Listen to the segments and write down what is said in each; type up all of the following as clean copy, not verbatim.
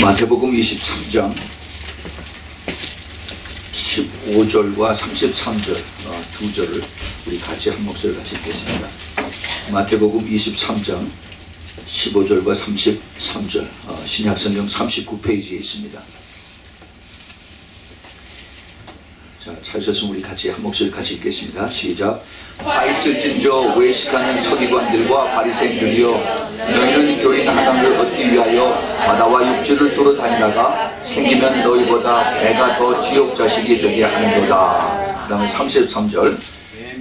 마태복음 23장 15절과 33절 두 절을 우리 같이 한 목소리 같이 읽겠습니다. 마태복음 23장 15절과 33절 신약성경 39페이지에 있습니다. 자, 찾으셨으면 우리 같이 한 목소리 같이 읽겠습니다. 시작. 화 있을진저 외식하는 서기관들과 바리새인들이여, 너희는 교인 하나를 얻기 위하여 바다와 육지를 돌아다니다가 생기면 너희보다 배가 더 지옥 자식이 되게 하는도다. 그 다음에 33절.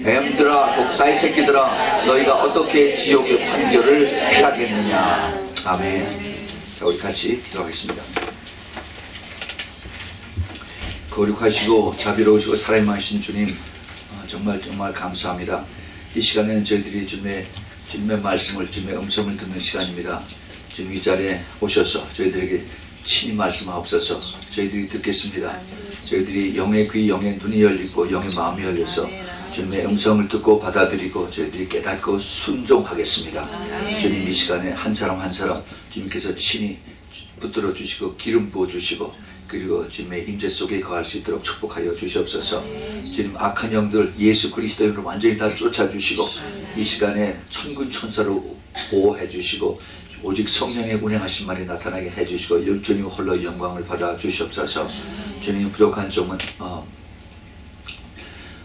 뱀들아 독사의 새끼들아, 너희가 어떻게 지옥의 판결을 피하겠느냐. 아멘. 자, 우리 같이 기도하겠습니다. 거룩하시고 자비로우시고 살아있는 주님, 정말 감사합니다. 이 시간에는 저희들이 주님의 말씀을, 주님의 음성을 듣는 시간입니다. 주님 이 자리에 오셔서 저희들에게 친히 말씀하옵소서. 저희들이 듣겠습니다. 저희들이 영의 귀, 영의 눈이 열리고 영의 마음이 열려서 주님의 음성을 듣고 받아들이고 저희들이 깨닫고 순종하겠습니다. 주님 이 시간에 한 사람 한 사람 주님께서 친히 붙들어 주시고 기름 부어 주시고, 그리고 주님의 임재 속에 거할 수 있도록 축복하여 주시옵소서. 주님 악한 영들 예수 그리스도의 이름으로 완전히 다 쫓아주시고 이 시간에 천군 천사로 보호해 주시고 오직 성령의 운행하신 말이 나타나게 해주시고 주님 홀로 영광을 받아 주시옵소서. 주님 부족한 종은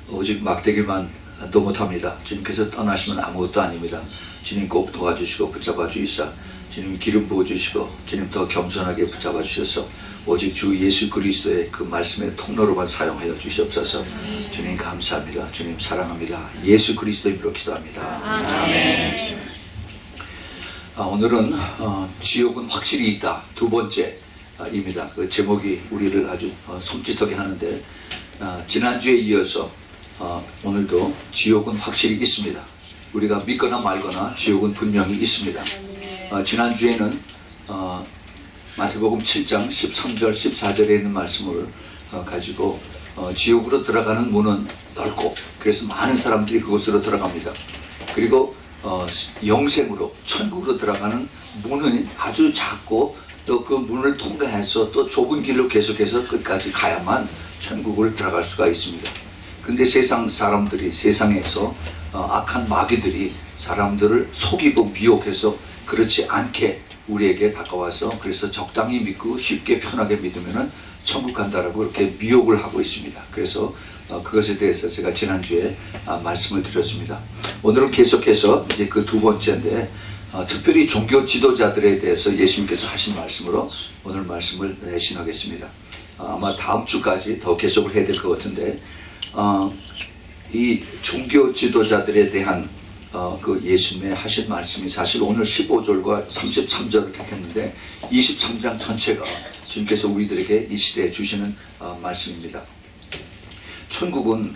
오직 막대기만도 못합니다. 주님께서 떠나시면 아무것도 아닙니다. 주님 꼭 도와주시고 붙잡아 주시사 주님 기름 부어주시고 주님 더 겸손하게 붙잡아 주셔서 오직 주 예수 그리스도의 그 말씀의 통로로만 사용하여 주시옵소서. 주님 감사합니다. 주님 사랑합니다. 예수 그리스도 이름으로 기도합니다. 아멘. 오늘은 지옥은 확실히 있다 두 번째입니다. 그 제목이 우리를 아주 손짓하게 하는데 지난주에 이어서 오늘도 지옥은 확실히 있습니다. 우리가 믿거나 말거나 지옥은 분명히 있습니다. 지난주에는 마태복음 7장 13절 14절에 있는 말씀을 가지고 지옥으로 들어가는 문은 넓고 그래서 많은 사람들이 그곳으로 들어갑니다. 그리고 영생으로 천국으로 들어가는 문은 아주 작고 또 그 문을 통과해서 또 좁은 길로 계속해서 끝까지 가야만 천국을 들어갈 수가 있습니다. 그런데 세상 사람들이, 세상에서 악한 마귀들이 사람들을 속이고 미혹해서 그렇지 않게 우리에게 다가와서 그래서 적당히 믿고 쉽게 편하게 믿으면 천국 간다라고 이렇게 미혹을 하고 있습니다. 그래서 그것에 대해서 제가 지난주에 말씀을 드렸습니다. 오늘은 계속해서 이제 그 두 번째인데 특별히 종교 지도자들에 대해서 예수님께서 하신 말씀으로 오늘 말씀을 대신하겠습니다. 아마 다음 주까지 더 계속을 해야 될 것 같은데 이 종교 지도자들에 대한 그 예수님의 하신 말씀이 사실 오늘 15절과 33절을 택했는데 23장 전체가 주님께서 우리들에게 이 시대에 주시는 말씀입니다. 천국은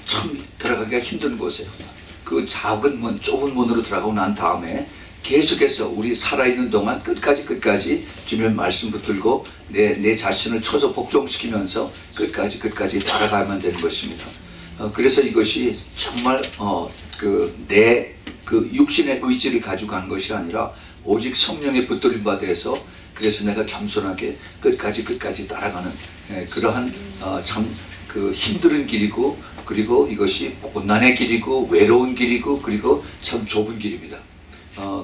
참 들어가기가 힘든 곳이에요. 그 작은 문, 좁은 문으로 들어가고 난 다음에 계속해서 우리 살아있는 동안 끝까지 주님의 말씀 붙들고 내 자신을 쳐서 복종시키면서 끝까지 따라가야만 되는 것입니다. 그래서 이것이 정말 내 육신의 의지를 가지고 간 것이 아니라 오직 성령의 붙들림 받아서 그래서 내가 겸손하게 끝까지 따라가는 그러한 참 그 힘든 길이고, 그리고 이것이 고난의 길이고 외로운 길이고 그리고 참 좁은 길입니다.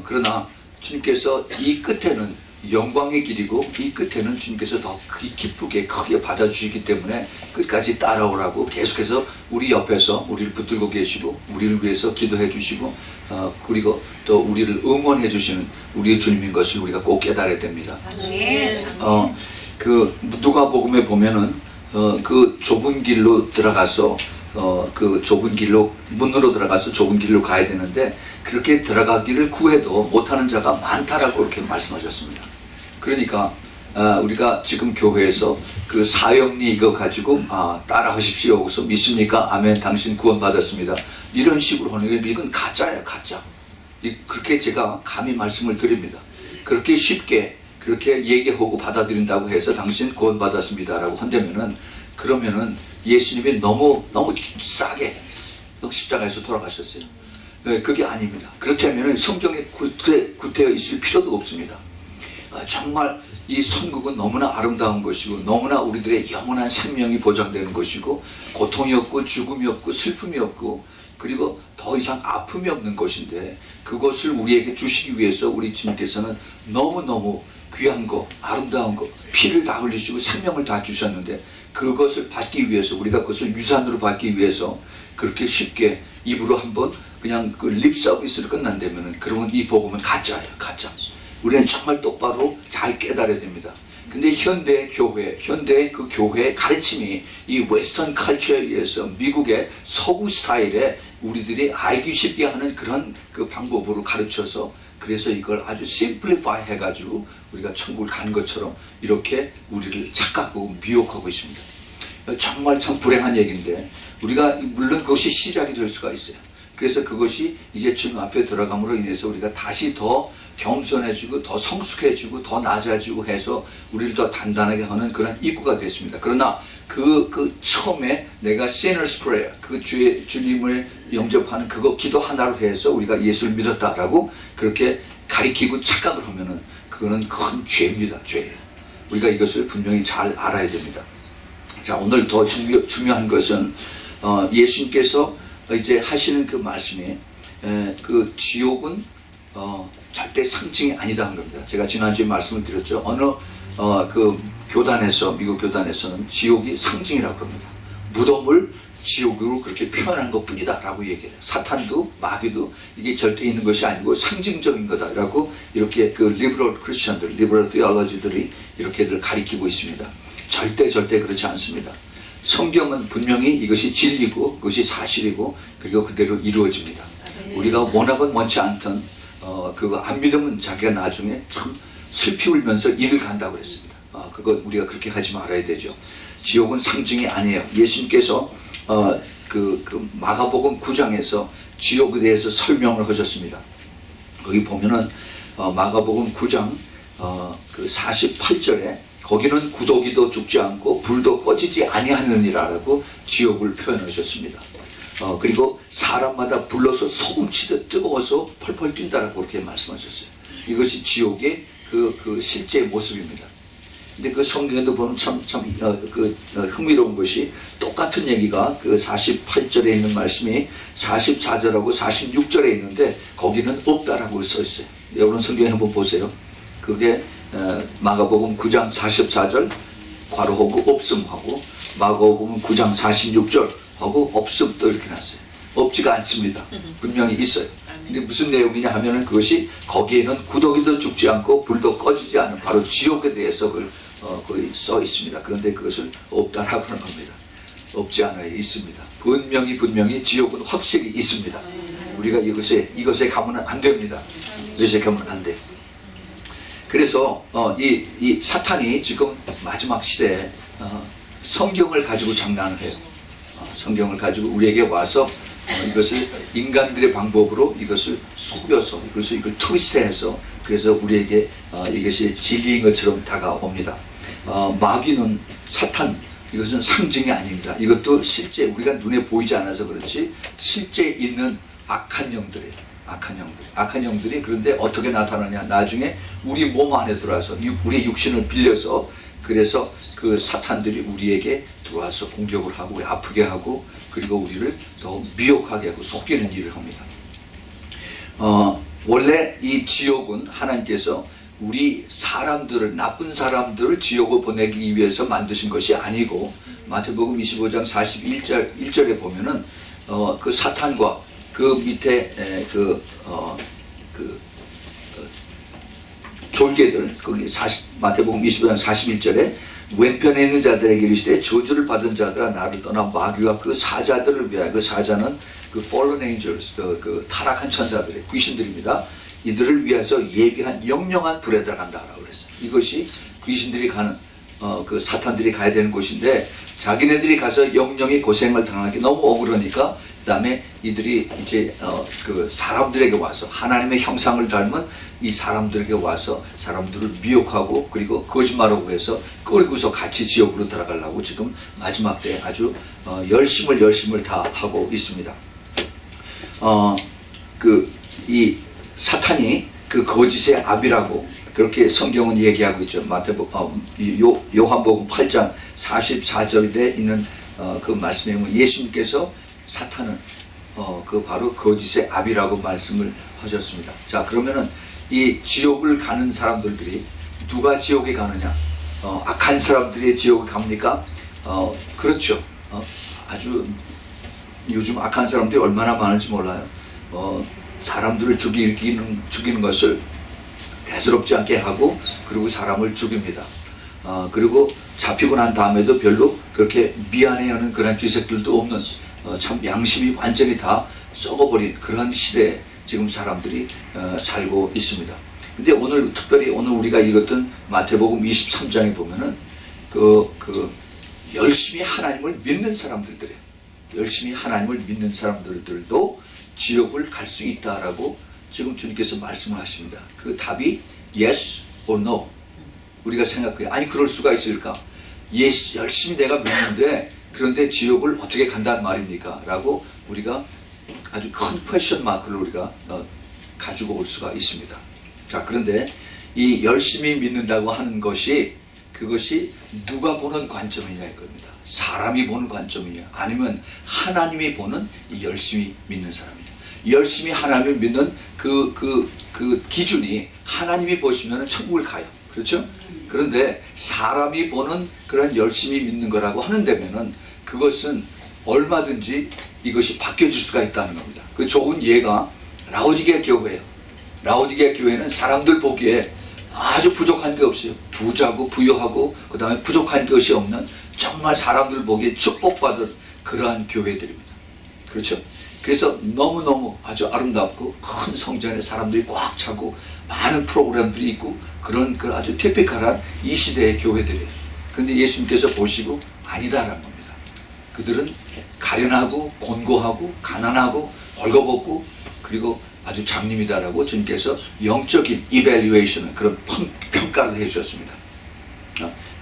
그러나 주님께서 이 끝에는 영광의 길이고 이 끝에는 주님께서 더 기쁘게 크게 받아주시기 때문에 끝까지 따라오라고 계속해서 우리 옆에서 우리를 붙들고 계시고 우리를 위해서 기도해 주시고 그리고 또 우리를 응원해 주시는 우리의 주님인 것을 우리가 꼭 깨달아야 됩니다. 그 누가복음에 보면은 그 좁은 길로 들어가서 그 좁은 길로 문으로 들어가서 좁은 길로 가야 되는데 그렇게 들어가기를 구해도 못하는 자가 많다라고 이렇게 말씀하셨습니다. 그러니까 우리가 지금 교회에서 그 사형리 이거 가지고 따라하십시오. 그래서 믿습니까? 아멘. 당신 구원받았습니다. 이런 식으로 하는 게 이건 가짜예요. 가짜. 그렇게 제가 감히 말씀을 드립니다. 그렇게 쉽게 그렇게 얘기하고 받아들인다고 해서 당신 구원받았습니다 라고 한다면은 그러면은 예수님이 너무 싸게 십자가에서 돌아가셨어요. 그게 아닙니다. 그렇다면 성경에 구태여 있을 필요도 없습니다. 정말 이 천국은 너무나 아름다운 것이고 너무나 우리들의 영원한 생명이 보장되는 것이고 고통이 없고 죽음이 없고 슬픔이 없고 그리고 더 이상 아픔이 없는 것인데 그것을 우리에게 주시기 위해서 우리 주님께서는 너무너무 귀한 거, 아름다운 거, 피를 다 흘리시고 생명을 다 주셨는데 그것을 받기 위해서 우리가 그것을 유산으로 받기 위해서 그렇게 쉽게 입으로 한번 그냥 그 립 서비스를 끝난다면은 그러면 이 복음은 가짜예요, 가짜. 우리는 정말 똑바로 잘 깨달아야 됩니다. 근데 현대 교회, 현대 그 교회의 가르침이 이 웨스턴 컬처에 의해서 미국의 서구 스타일에 우리들이 알기 쉽게 하는 그런 그 방법으로 가르쳐서 그래서 이걸 아주 심플리파이 해가지고 우리가 천국을 간 것처럼 이렇게 우리를 착각하고 미혹하고 있습니다. 정말 참 불행한 얘기인데 우리가 물론 그것이 시작이 될 수가 있어요. 그래서 그것이 이제 주님 앞에 들어감으로 인해서 우리가 다시 더 겸손해지고 더 성숙해지고 더 낮아지고 해서 우리를 더 단단하게 하는 그런 입구가 됐습니다. 그러나 그 처음에 내가 Sinner's Prayer 그 주님을 영접하는 그거 기도 하나로 해서 우리가 예수를 믿었다라고 그렇게 가리키고 착각을 하면은 그거는 큰 죄입니다. 죄예요. 우리가 이것을 분명히 잘 알아야 됩니다. 자, 오늘 더 중요한 것은 예수님께서 이제 하시는 그 말씀이 그 지옥은 절대 상징이 아니다 한 겁니다. 제가 지난주에 말씀을 드렸죠. 어느 그 교단에서 미국 교단에서는 지옥이 상징이라고 합니다. 무덤을 지옥으로 그렇게 표현한 것뿐이다 라고 얘기해요. 사탄도 마귀도 이게 절대 있는 것이 아니고 상징적인 거다라고 이렇게 그 리버럴 크리스천들, 리버럴 티올로지들이 이렇게들 가리키고 있습니다. 절대 그렇지 않습니다. 성경은 분명히 이것이 진리고 그것이 사실이고 그리고 그대로 이루어집니다. 우리가 원하건 원치 않던 그거 안 믿으면 자기가 나중에 참 슬피 울면서 이를 간다고 했습니다. 그거 우리가 그렇게 하지 말아야 되죠. 지옥은 상징이 아니에요. 예수님께서 그 마가복음 9장에서 지옥에 대해서 설명을 하셨습니다. 거기 보면은 마가복음 9장 그 48절에 거기는 구더기도 죽지 않고 불도 꺼지지 아니하느니라라고 지옥을 표현하셨습니다. 그리고 사람마다 불러서 소금치듯 뜨거워서 펄펄 뛴다라고 그렇게 말씀하셨어요. 이것이 지옥의 그 실제 모습입니다. 근데 그 성경에도 보면 참 흥미로운 것이 똑같은 얘기가 그 48절에 있는 말씀이 44절하고 46절에 있는데 거기는 없다라고 써 있어요. 여러분 성경 한번 보세요. 그게 마가복음 9장 44절 괄호하고 없음하고 마가복음 9장 46절 하고 없음도 이렇게 놨어요. 없지가 않습니다. 분명히 있어요. 근데 무슨 내용이냐 하면은 그것이 거기에는 구더기도 죽지 않고 불도 꺼지지 않은 바로 지옥에 대해서 거기 써 있습니다. 그런데 그것을 없다라고 하는 겁니다. 없지 않아요. 있습니다. 분명히 지옥은 확실히 있습니다. 우리가 이것에 가면은 안 됩니다. 이것에 가면 안 돼. 그래서 이 사탄이 지금 마지막 시대에 성경을 가지고 장난을 해요. 성경을 가지고 우리에게 와서 이것을 인간들의 방법으로 이것을 속여서 그래서 이걸 트위스트해서 그래서 우리에게 이것이 진리인 것처럼 다가옵니다. 마귀는 사탄 이것은 상징이 아닙니다. 이것도 실제 우리가 눈에 보이지 않아서 그렇지 실제 있는 악한 영들이에요. 악한 영들이 그런데 어떻게 나타나냐 나중에 우리 몸 안에 들어와서 우리의 육신을 빌려서 그래서 그 사탄들이 우리에게 들어와서 공격을 하고 아프게 하고 그리고 우리를 더 미혹하게 하고 속이는 일을 합니다. 원래 이 지옥은 하나님께서 우리 사람들을 나쁜 사람들을 지옥으로 보내기 위해서 만드신 것이 아니고 마태복음 25장 41절에 보면은 그 사탄과 그 밑에 졸개들 거기 마태복음 25장 41절에 왼편에 있는 자들에게 이르시되 저주를 받은 자들아 나를 떠나 마귀와 그 사자들을 위하여 그 사자는 그 fallen angels 그 타락한 천사들의 귀신들입니다. 이들을 위해서 예비한 영영한 불에 들어간다라고 그랬어요. 이것이 귀신들이 가는 그 사탄들이 가야 되는 곳인데 자기네들이 가서 영영이 고생을 당하기 너무 억울하니까 그다음에 이들이 이제 그 사람들에게 와서 하나님의 형상을 닮은 이 사람들에게 와서 사람들을 미혹하고 그리고 거짓말하고 해서 끌고서 같이 지옥으로 들어가려고 지금 마지막 때 아주 열심을 다 하고 있습니다. 이 사탄이 그 거짓의 압이라고 그렇게 성경은 얘기하고 있죠. 요한복음 8장 44절에 있는 그 말씀에 보면 예수님께서 사탄은 그 바로 거짓의 아비라고 말씀을 하셨습니다. 자, 그러면은 이 지옥을 가는 사람들이 누가 지옥에 가느냐? 악한 사람들이 지옥에 갑니까? 그렇죠. 아주 요즘 악한 사람들이 얼마나 많은지 몰라요. 사람들을 죽이는 것을 대수롭지 않게 하고, 그리고 사람을 죽입니다. 그리고 잡히고 난 다음에도 별로 그렇게 미안해하는 그런 기색들도 없는, 참 양심이 완전히 다 썩어버린 그런 시대에 지금 사람들이 살고 있습니다. 근데 특별히 오늘 우리가 읽었던 마태복음 23장에 보면은 열심히 하나님을 믿는 사람들이에요. 열심히 하나님을 믿는 사람들도 지옥을 갈 수 있다라고 지금 주님께서 말씀을 하십니다. 그 답이 yes or no. 우리가 생각해요. 아니, 그럴 수가 있을까? yes, 열심히 내가 믿는데 그런데 지옥을 어떻게 간다는 말입니까? 라고 우리가 아주 큰 퀘스천 마크를 우리가 가지고 올 수가 있습니다. 자, 그런데 이 열심히 믿는다고 하는 것이, 그것이 누가 보는 관점이냐 이겁니다. 사람이 보는 관점이냐, 아니면 하나님이 보는 이 열심히 믿는 사람이냐. 열심히 하나님을 믿는 그 기준이 하나님이 보시면 천국을 가요. 그렇죠? 그런데 사람이 보는 그런 열심히 믿는 거라고 하는 데면은 그것은 얼마든지 이것이 바뀌어질 수가 있다는 겁니다. 그 좋은 예가 라오디게아 교회예요. 라오디게아 교회는 사람들 보기에 아주 부족한 게 없어요. 부자고 부유하고 그 다음에 부족한 것이 없는, 정말 사람들 보기에 축복받은 그러한 교회들입니다. 그렇죠? 그래서 너무너무 아주 아름답고 큰 성전에 사람들이 꽉 차고 많은 프로그램들이 있고 그런 그 아주 티피컬한 이 시대의 교회들이에요. 그런데 예수님께서 보시고 아니다라는 겁니다. 그들은 가련하고 곤고하고 가난하고 벌거벗고 그리고 아주 장님이다라고 주님께서 영적인 이밸류에이션을, 그런 평가를 해주셨습니다.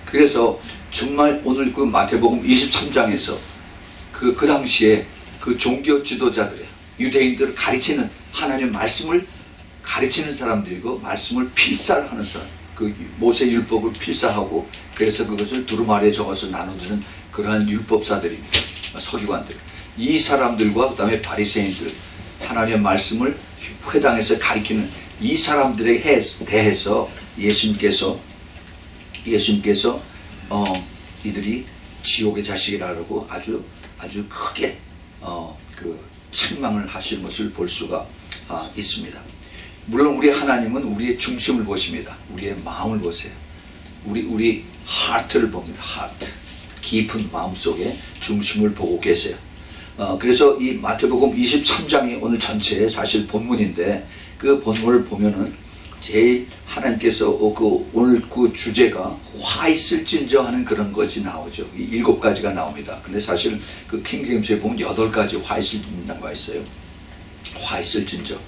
그래서 정말 오늘 그 마태복음 23장에서 그 당시에 그 종교 지도자들의, 유대인들을 가르치는, 하나님의 말씀을 가르치는 사람들이고 말씀을 필사하는 사람, 그 모세 율법을 필사하고 그래서 그것을 두루마리에 적어서 나눠주는 그러한 율법사들입니다. 서기관들. 이 사람들과 그 다음에 바리새인들, 하나님의 말씀을 회당에서 가르치는 이 사람들에 대해서 예수님께서 이들이 지옥의 자식이라고 아주 크게 그 책망을 하시는 것을 볼 수가 있습니다. 물론 우리 하나님은 우리의 중심을 보십니다. 우리의 마음을 보세요. 우리 하트를 봅니다. 하트, 깊은 마음속에 중심을 보고 계세요. 그래서 이 마태복음 23장이 오늘 전체의 사실 본문인데, 그 본문을 보면은 제일 하나님께서 오늘 그 주제가 화 있을진저 하는 그런 것이 나오죠. 7가지가 나옵니다. 근데 사실 그 킹제임스에 보면 8가지 화 있을진저가 있어요. 화 있을진저,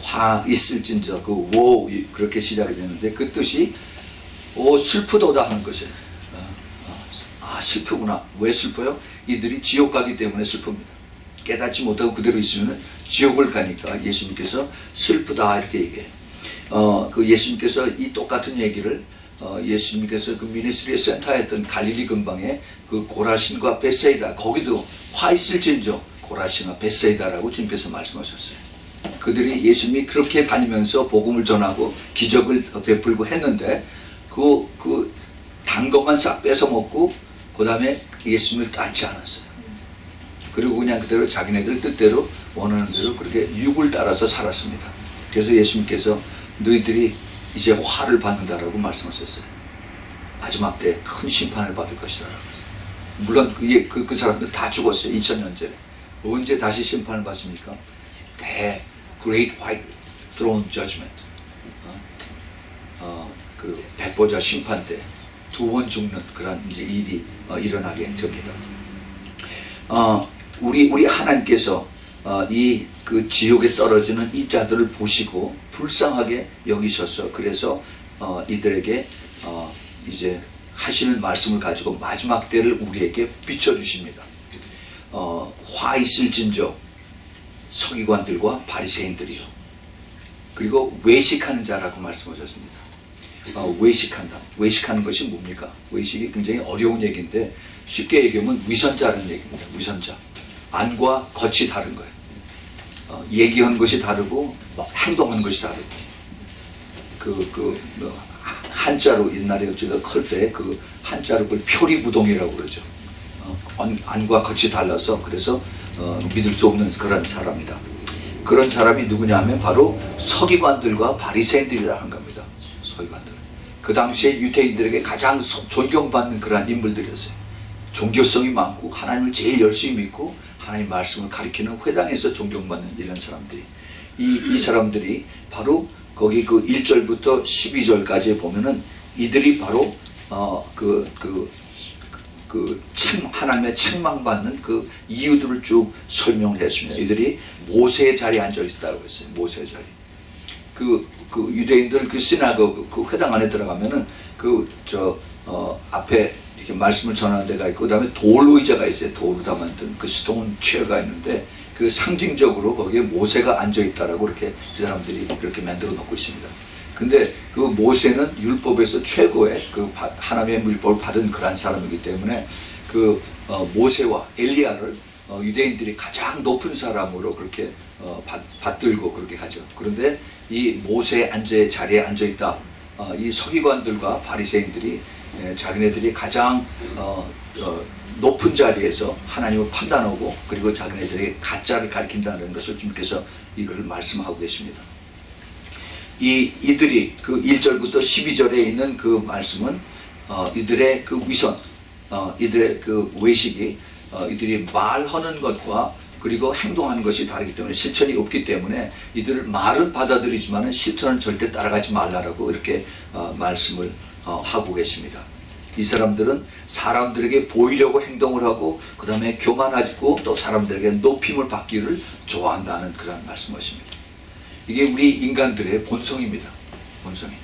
화 있을진저, 그 워 그렇게 시작이 되는데 그 뜻이 슬프도다 하는 것이에요. 슬프구나. 왜 슬퍼요? 이들이 지옥 가기 때문에 슬픕니다. 깨닫지 못하고 그대로 있으면 지옥을 가니까 예수님께서 슬프다 이렇게 얘기해요. 그 예수님께서 이 똑같은 얘기를 예수님께서 그 미니스트리 센터에 했던 갈릴리 근방에 그 고라신과 벳사이다, 거기도 화 있을진저 고라신과 벳사이다라고 주님께서 말씀하셨어요. 그들이 예수님이 그렇게 다니면서 복음을 전하고 기적을 베풀고 했는데 그 단 것만 싹 뺏어 먹고 그 다음에 예수님을 따르지 않았어요. 그리고 그냥 그대로 자기네들 뜻대로 원하는 대로 그렇게 육을 따라서 살았습니다. 그래서 예수님께서 너희들이 이제 화를 받는다라고 말씀하셨어요. 마지막 때 큰 심판을 받을 것이다. 물론 그 사람들 다 죽었어요. 2000년 전에. 언제 다시 심판을 받습니까? Great White Throne Judgment. 그 백보자 심판 때 2번 죽는 그런 이제 일이 일어나게 됩니다. 우리 하나님께서 이 그 지옥에 떨어지는 이 자들을 보시고 불쌍하게 여기셔서 그래서 이들에게 이제 하시는 말씀을 가지고 마지막 때를 우리에게 비춰주십니다. 화 있을진저 서기관들과 바리새인들이요. 그리고 외식하는 자라고 말씀하셨습니다. 외식한다. 외식하는 것이 뭡니까? 외식이 굉장히 어려운 얘기인데 쉽게 얘기하면 위선자라는 얘기입니다. 위선자. 안과 겉이 다른 거예요. 얘기한 것이 다르고 행동한 것이 다르고 한자로 옛날에 제가 클 때 그 한자로 그걸 표리부동이라고 그러죠. 안과 겉이 달라서 그래서 믿을 수 없는 그런 사람이다. 그런 사람이 누구냐 하면 바로 서기관들과 바리새인들이라 한 겁니다. 서기관들. 그 당시에 유대인들에게 가장 존경받는 그런 인물들이었어요. 종교성이 많고 하나님을 제일 열심히 믿고 하나님 말씀을 가리키는 회당에서 존경받는 이런 사람들이 이 사람들이 바로 거기 그 1절부터 12절까지 보면은 이들이 바로 하나님의 책망받는 그 이유들을 쭉 설명을 했습니다. 이들이 모세의 자리에 앉아 있다고 했어요. 모세의 자리. 그 유대인들 그 시나고그 그 회당 안에 들어가면은 앞에 이렇게 말씀을 전하는 데가 있고 그다음에 돌 의자가 있어요. 돌로 만든 그 스톤 체어가 있는데 그 상징적으로 거기에 모세가 앉아 있다라고 이렇게 그 사람들이 이렇게 만들어 놓고 있습니다. 근데 그 모세는 율법에서 최고의 그 하나님의 율법을 받은 그런 사람이기 때문에 그 모세와 엘리야를 유대인들이 가장 높은 사람으로 그렇게 받들고 그렇게 하죠. 그런데 이 모세의 자리에 앉아 있다. 이 서기관들과 바리새인들이 자기네들이 가장 높은 자리에서 하나님을 판단하고 그리고 자기네들에게 가짜를 가리킨다는 것을 주님께서 이걸 말씀하고 계십니다. 이들이 그 1절부터 12절에 있는 그 말씀은 이들의 그 위선, 이들의 그 외식이 이들이 말하는 것과 그리고 행동하는 것이 다르기 때문에 실천이 없기 때문에 이들을 말은 받아들이지만 실천은 절대 따라가지 말라라고 이렇게 말씀을 하고 계십니다. 이 사람들은 사람들에게 보이려고 행동을 하고 그 다음에 교만하고 또 사람들에게 높임을 받기를 좋아한다는 그런 말씀이십니다. 이게 우리 인간들의 본성입니다. 본성이.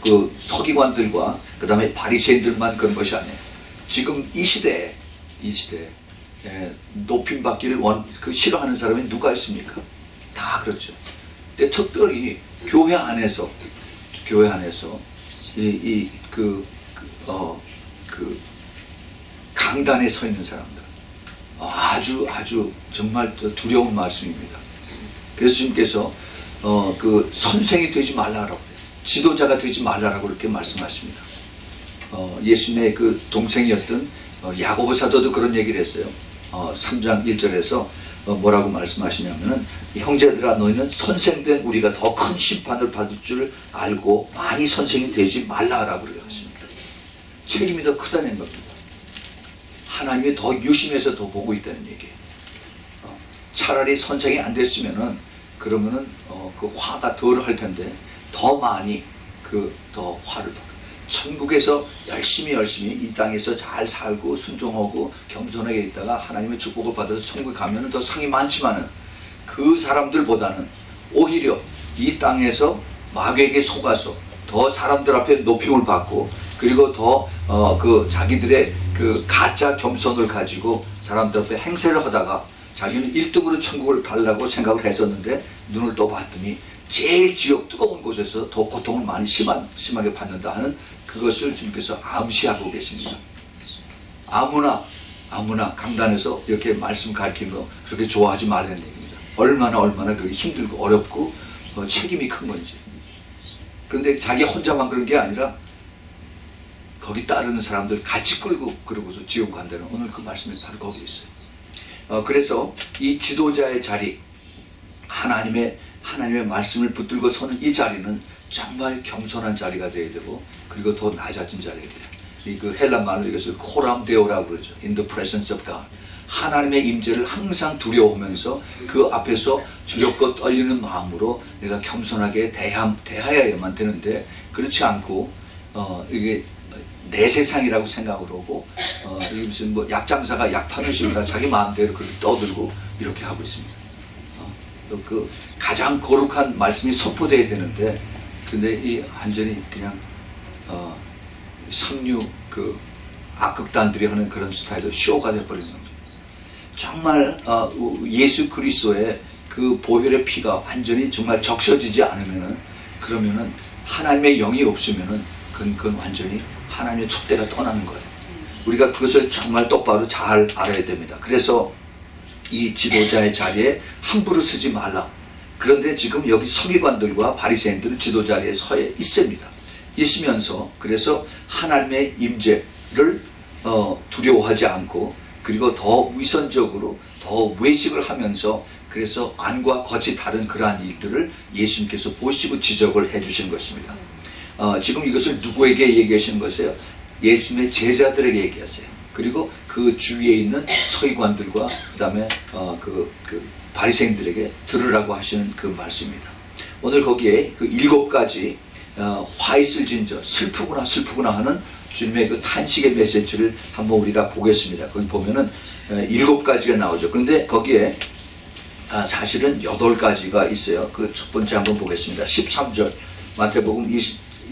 그 서기관들과 그 다음에 바리새인들만 그런 것이 아니에요. 지금 이 시대에 높임 받기를 싫어하는 사람이 누가 있습니까? 다 그렇죠. 근데 특별히 교회 안에서 강단에 서 있는 사람들 아주 정말 두려운 말씀입니다. 그래서 주님께서 그 선생이 되지 말라라고 해요. 지도자가 되지 말라라고 그렇게 말씀하십니다. 예수님의 그 동생이었던 야고보 사도도 그런 얘기를 했어요. 3장 1절에서 뭐라고 말씀하시냐면은 형제들아 너희는 선생된 우리가 더 큰 심판을 받을 줄 알고 많이 선생이 되지 말라라고 하십니다. 책임이 더 크다는 겁니다. 하나님이 더 유심해서 더 보고 있다는 얘기예요. 차라리 선생이 안 됐으면은 그러면은 그 화가 덜 할 텐데 더 많이 더 화를 받고 천국에서 열심히 이 땅에서 잘 살고 순종하고 겸손하게 있다가 하나님의 축복을 받아서 천국에 가면은 더 상이 많지만은 그 사람들보다는 오히려 이 땅에서 마귀에게 속아서 더 사람들 앞에 높임을 받고 그리고 더 자기들의 그 가짜 겸손을 가지고 사람들 앞에 행세를 하다가 자기는 1등으로 천국을 가려고 생각을 했었는데 눈을 또 봤더니 제일 지옥 뜨거운 곳에서 더 고통을 많이 심하게 받는다 하는 그것을 주님께서 암시하고 계십니다. 아무나 강단에서 이렇게 말씀 가르치면 그렇게 좋아하지 말라는 얘기입니다. 얼마나 그게 힘들고 어렵고 책임이 큰 건지. 그런데 자기 혼자만 그런 게 아니라 거기 따르는 사람들 같이 끌고 그러고서 지옥 간다는 오늘 그 말씀이 바로 거기에 있어요. 그래서 이 지도자의 자리, 하나님의 말씀을 붙들고 서는 이 자리는 정말 겸손한 자리가 되어야 되고 그리고 더 낮아진 자리가 돼요. 그 헬라 말로 이것을 코람데오라고 그러죠. In the presence of God. 하나님의 임재를 항상 두려워하면서 그 앞에서 두렵고 떨리는 마음으로 내가 겸손하게 대하여야만 되는데 그렇지 않고 이게 내 세상이라고 생각을 하고 이게 무슨 뭐 약장사가 약 파는 식으로 자기 마음대로 그렇게 떠들고 이렇게 하고 있습니다. 그 가장 거룩한 말씀이 선포되어야 되는데 근데 이 완전히 그냥 삼류 그 악극단들이 하는 그런 스타일로 쇼가 되어버리는 겁니다. 정말 예수 그리스도의 그 보혈의 피가 완전히 정말 적셔지지 않으면은 그러면은 하나님의 영이 없으면은 그건 완전히 하나님의 촛대가 떠나는 거예요. 우리가 그것을 정말 똑바로 잘 알아야 됩니다. 그래서 이 지도자의 자리에 함부로 쓰지 말라. 그런데 지금 여기 서기관들과 바리새인들은 지도 자리에 서 있습니다. 있으면서 그래서 하나님의 임재를 두려워하지 않고, 그리고 더 위선적으로 더 외식을 하면서, 그래서 안과 겉이 다른 그러한 일들을 예수님께서 보시고 지적을 해주신 것입니다. 지금 이것을 누구에게 얘기하시는 것이에요? 예수님의 제자들에게 얘기하세요. 그리고 그 주위에 있는 서기관들과 그 다음에 그 바리새인들에게 들으라고 하시는 그 말씀입니다. 오늘 거기에 그 7가지 화 있을 진저, 슬프구나 하는 주님의 그 탄식의 메시지를 한번 우리가 보겠습니다. 거기 보면은 7가지가 나오죠. 그런데 거기에 사실은 8가지가 있어요. 그 첫 번째 한번 보겠습니다. 13절 마태복음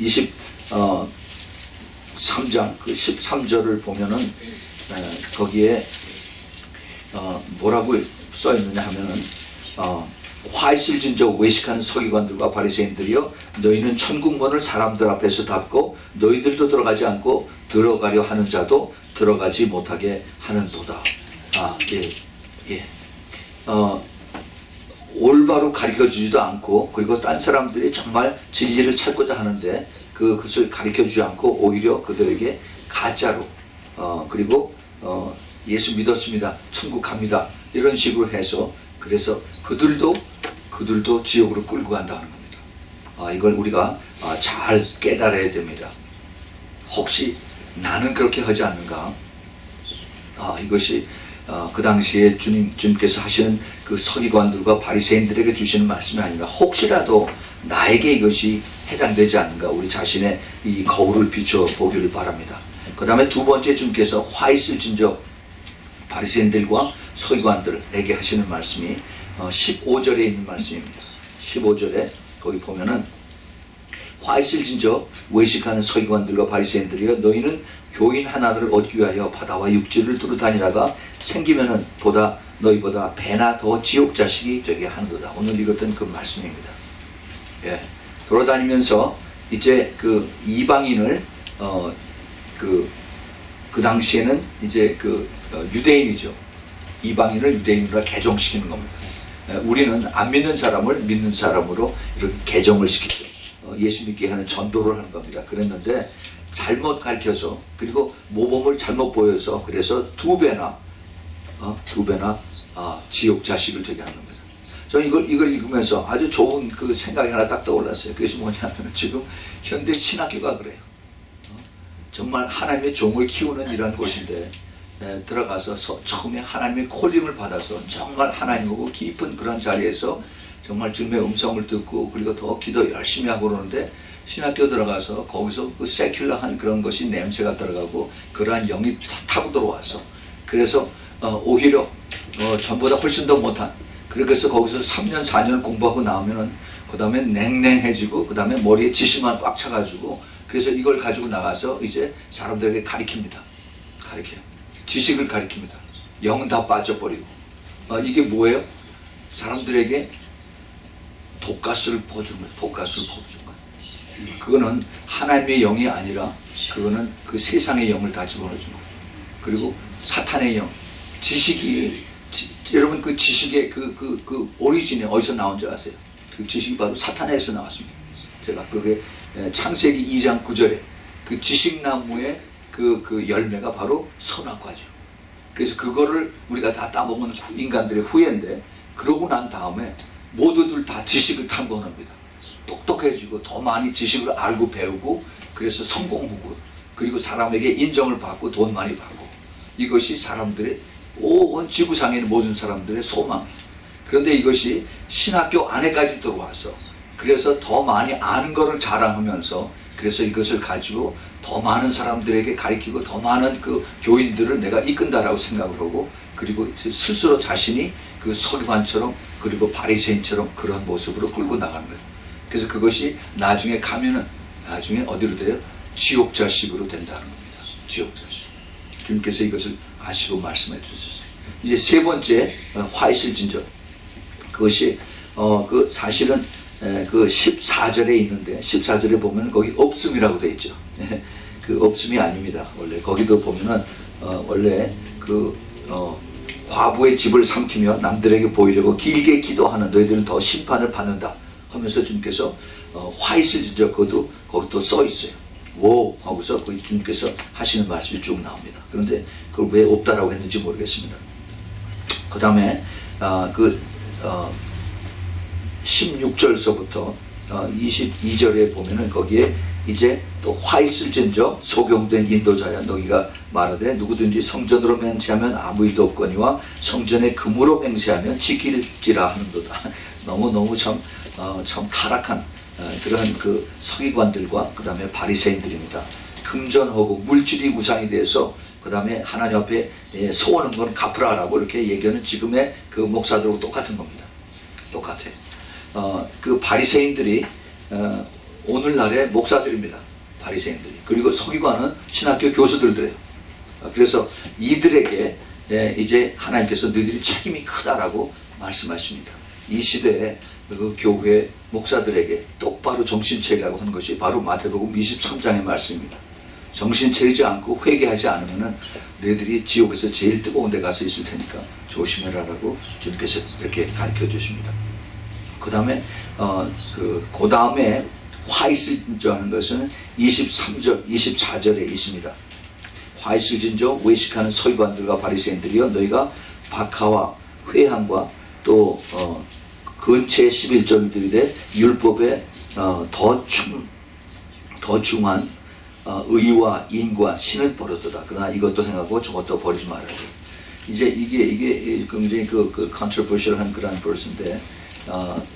23장 그 13절을 보면은 거기에 뭐라고 써 있느냐 하면은 화 있을 진저 외식하는 서기관들과 바리새인들이여, 너희는 천국 문을 사람들 앞에서 닫고 너희들도 들어가지 않고 들어가려 하는 자도 들어가지 못하게 하는도다. 올바로 가르쳐 주지도 않고, 그리고 딴 사람들이 정말 진리를 찾고자 하는데 그것을 가르쳐 주지 않고 오히려 그들에게 가짜로 그리고 예수 믿었습니다, 천국 갑니다, 이런 식으로 해서, 그래서 그들도 지옥으로 끌고 간다는 겁니다. 이걸 우리가 잘 깨달아야 됩니다. 혹시 나는 그렇게 하지 않는가? 이것이 그 당시에 주님께서 하시는 그 서기관들과 바리새인들에게 주시는 말씀이 아닌가. 혹시라도 나에게 이것이 해당되지 않는가, 우리 자신의 이 거울을 비춰 보기를 바랍니다. 그 다음에 두 번째, 주님께서 화 있을 진저 바리새인들과 서기관들에게 하시는 말씀이 15절에 있는 말씀입니다. 15절에 거기 보면은 화 있을 진저 외식하는 서기관들과 바리새인들이여, 너희는 교인 하나를 얻기 위하여 바다와 육지를 두루 다니다가 생기면은 너희보다 배나 더 지옥 자식이 되게 하는도다. 오늘 읽었던 그 말씀입니다. 돌아다니면서 이제 그 이방인을 그 당시에는 이제 유대인이죠. 이방인을 유대인으로 개종시키는 겁니다. 우리는 안 믿는 사람을 믿는 사람으로 이렇게 개종을 시키죠. 예수 믿게 하는 전도를 하는 겁니다. 그랬는데 잘못 가르쳐서, 그리고 모범을 잘못 보여서, 그래서 두 배나 지옥 자식을 되게 하는 겁니다. 저는 이걸 읽으면서 아주 좋은 그 생각이 하나 딱 떠올랐어요. 그것이 뭐냐면, 지금 현대 신학교가 그래요. 정말 하나님의 종을 키우는 이런 곳인데 들어가서 처음에 하나님의 콜링을 받아서 정말 하나님하고 깊은 그런 자리에서 정말 주님의 음성을 듣고, 그리고 더 기도 열심히 하고 그러는데, 신학교 들어가서 거기서 그 세큘러한 그런 것이 냄새가 들어가고 그러한 영이 타고 들어와서, 그래서 오히려 전보다 훨씬 더 못한, 그래서 거기서 3년 4년 공부하고 나오면은 그 다음에 냉랭해지고, 그 다음에 머리에 지식만 꽉 차가지고, 그래서 이걸 가지고 나가서 이제 사람들에게 가르쳐요. 지식을 가르칩니다. 영은 다 빠져버리고. 이게 뭐예요? 사람들에게 독가스를 퍼주는 거예요. 그거는 하나님의 영이 아니라 그거는 그 세상의 영을 다 집어넣어준 거예요. 그리고 사탄의 영, 여러분 그 지식의 그 오리진이 어디서 나온지 아세요? 그 지식이 바로 사탄에서 나왔습니다. 제가 그게 창세기 2장 9절에 그 지식나무의 그 열매가 바로 선악과죠. 그래서 그거를 우리가 다 따먹은 인간들의 후예인데, 그러고 난 다음에 모두들 다 지식을 탐구합니다. 똑똑해지고 더 많이 지식을 알고 배우고, 그래서 성공하고, 그리고 사람에게 인정을 받고 돈 많이 받고, 이것이 사람들의 온 지구상에 있는 모든 사람들의 소망이에요. 그런데 이것이 신학교 안에까지 들어와서, 그래서 더 많이 아는 것을 자랑하면서, 그래서 이것을 가지고 더 많은 사람들에게 가르치고 더 많은 그 교인들을 내가 이끈다라고 생각을 하고, 그리고 스스로 자신이 그 서기관처럼 그리고 바리새인처럼 그런 모습으로 끌고 나가는 거예요. 그래서 그것이 나중에 가면은 나중에 어디로 돼요? 지옥 자식으로 된다는 겁니다. 지옥 자식. 주님께서 이것을 아시고 말씀해 주셨어요. 이제 세 번째 화 있을 진저. 그것이 그 사실은 그 14절에 있는데 14절에 보면 거기 없음이라고 되어 있죠. 그 없음이 아닙니다. 원래 거기도 보면은 원래 그 과부의 집을 삼키며 남들에게 보이려고 길게 기도하는 너희들은 더 심판을 받는다 하면서 주님께서 화이슬 진저 거기도 써 있어요. 오 하고서 거기 주님께서 하시는 말씀이 쭉 나옵니다. 그런데 그걸 왜 없다라고 했는지 모르겠습니다. 그 다음에 16절서부터 22절에 보면은 거기에 이제 또 화이슬진저 소경된 인도자야 너희가 말하되 누구든지 성전으로 맹세하면 아무 일도 없거니와 성전에 금으로 맹세하면 지킬지라 하는도다. 너무 참 타락한 그러한 그 서기관들과 그 다음에 바리새인들입니다. 금전하고 물질이 우상이 돼서 그 다음에 하나님 앞에 소원한 건 갚으라라고 이렇게 얘기하는 지금의 그 목사들하고 똑같은 겁니다. 똑같아요. 그 바리새인들이 오늘날의 목사들입니다. 바리새인들이. 그리고 서기관은 신학교 교수들이에요. 그래서 이들에게 이제 하나님께서 너희들이 책임이 크다라고 말씀하십니다. 이 시대에 그 교회 목사들에게 똑바로 정신 차리라고 하는 것이 바로 마태복음 23장의 말씀입니다. 정신 차리지 않고 회개하지 않으면 너희들이 지옥에서 제일 뜨거운 데 가서 있을 테니까 조심해라라고 주님께서 이렇게 가르쳐 주십니다. 그 다음에 그 다음에 화이슬진저 하는 것은 23절, 24절에 있습니다. 화이슬진저 외식하는 서기관들과 바리새인들이여 너희가 박하와 회향과 또 근체 11절들이 율법에 더 중한 의와 인과 신을 버렸도다. 그러나 이것도 행하고 저것도 버리지 말아야 돼. 이제 이게 굉장히 그 controversial한 그런 verse인데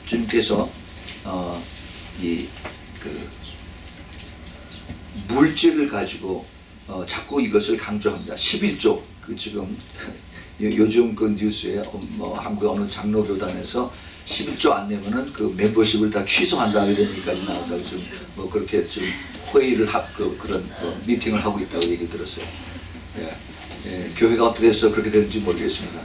주님께서 그 물질을 가지고 자꾸 이것을 강조합니다. 11조 그 지금 요즘 그 뉴스에 한국의 어느 장로교단에서 11조 안 내면은 그 멤버십을 다 취소한다 이런 얘기까지 나온다고 좀 그렇게 좀 회의를 그런 미팅을 하고 있다고 얘기 들었어요. 교회가 어떻게 해서 그렇게 되는지 모르겠습니다.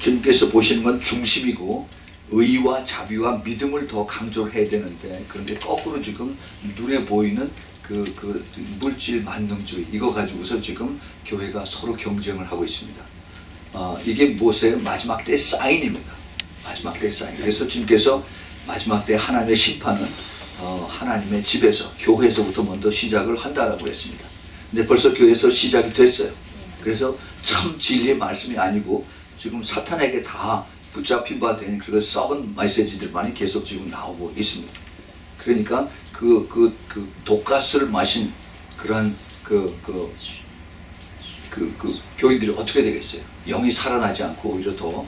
주님께서 보시는 건 중심이고 의와 자비와 믿음을 더 강조를 해야 되는데 그런데 거꾸로 지금 눈에 보이는 그 물질 만능주의 이거 가지고서 지금 교회가 서로 경쟁을 하고 있습니다. 이게 무엇이에요? 마지막 때의 사인입니다. 마지막 때의 사인. 그래서 주님께서 마지막 때 하나님의 심판은 하나님의 집에서 교회에서부터 먼저 시작을 한다라고 했습니다. 근데 벌써 교회에서 시작이 됐어요. 그래서 참 진리의 말씀이 아니고 지금 사탄에게 다 붙잡힌 바 된 그 썩은 메시지들만이 계속 지금 나오고 있습니다. 그러니까 그 독가스를 마신 그러한 그 교인들이 어떻게 되겠어요? 영이 살아나지 않고 오히려 더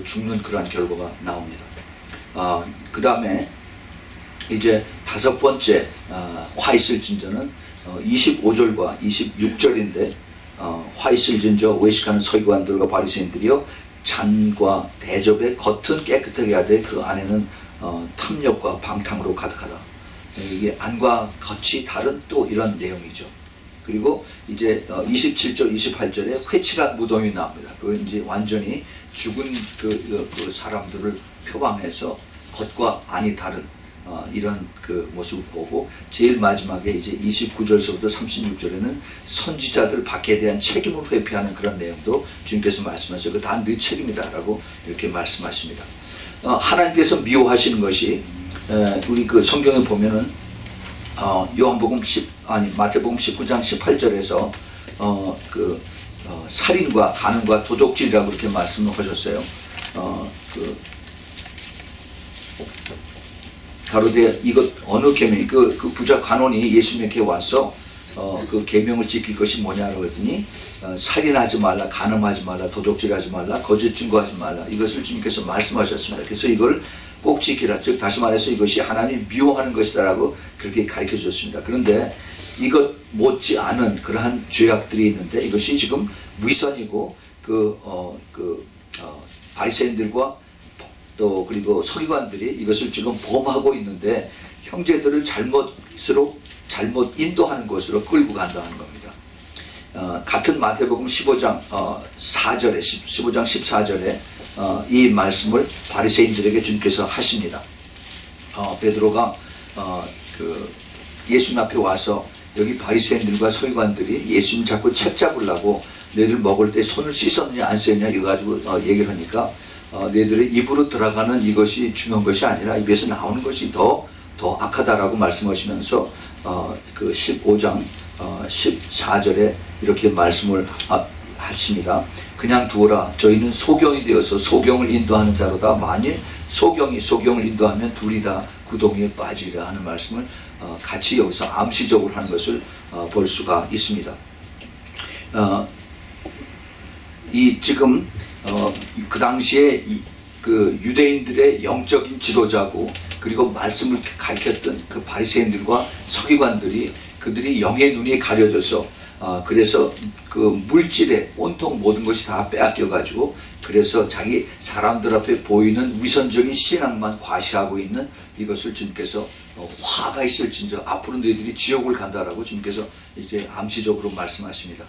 죽는 그러한 결과가 나옵니다. 그 다음에 이제 다섯 번째 화이슬진저는 25절과 26절인데 화이슬진저 외식하는 서기관들과 바리새인들이요 잔과 대접의 겉은 깨끗하게 하되 그 안에는 탐욕과 방탕으로 가득하다. 이게 안과 겉이 다른 또 이런 내용이죠. 그리고 이제 27절, 28절에 회칠한 무덤이 나옵니다. 그 이제 완전히 죽은 그 사람들을 표방해서 겉과 안이 다른 이런 그 모습을 보고 제일 마지막에 이제 29절서부터 36절에는 선지자들 밖에 대한 책임을 회피하는 그런 내용도 주님께서 말씀하셔서 그 다 네 책임이다라고 이렇게 말씀하십니다. 하나님께서 미워하시는 것이 우리 그 성경에 보면은 마태복음 19장 18절에서 살인과 간음과 도적질이라고 그렇게 말씀을 하셨어요. 가로되 이것 어느 계명이 그 부자 간원이 예수님에게 와서 그 계명을 지킬 것이 뭐냐라고 했더니 살인하지 말라, 간음하지 말라, 도적질하지 말라, 거짓 증거하지 말라 이것을 주님께서 말씀하셨습니다. 그래서 이걸 꼭 지키라. 즉 다시 말해서 이것이 하나님이 미워하는 것이다라고 그렇게 가르쳐 줬습니다. 그런데 이것 못지 않은 그러한 죄악들이 있는데 이것이 지금 위선이고 바리새인들과 또 그리고 서기관들이 이것을 지금 범하고 있는데 형제들을 잘못 인도하는 것으로 끌고 간다는 겁니다. 같은 마태복음 15장 14절에 이 말씀을 바리새인들에게 주님께서 하십니다. 베드로가 그 예수님 앞에 와서 여기 바리새인들과 서기관들이 예수님 자꾸 책 잡으려고 너희들 먹을 때 손을 씻었느냐 안 씻었느냐 이거 가지고 얘기를 하니까 너희들의 입으로 들어가는 이것이 중요한 것이 아니라 입에서 나오는 것이 더 악하다라고 말씀하시면서 그 15장 14절에 이렇게 말씀을 하십니다. 그냥 두어라. 저희는 소경이 되어서 소경을 인도하는 자로다. 만일 소경을 인도하면 둘이 다 구덩이에 빠지리라 하는 말씀을 같이 여기서 암시적으로 하는 것을 볼 수가 있습니다. 지금 그 당시에 그 유대인들의 영적인 지도자고 그리고 말씀을 가르쳤던 그 바리새인들과 서기관들이 그들이 영의 눈이 가려져서 그래서 그 물질에 온통 모든 것이 다 빼앗겨 가지고 그래서 자기 사람들 앞에 보이는 위선적인 신앙만 과시하고 있는 이것을 주님께서 화가 있을진저 앞으로 너희들이 지옥을 간다라고 주님께서 이제 암시적으로 말씀하십니다.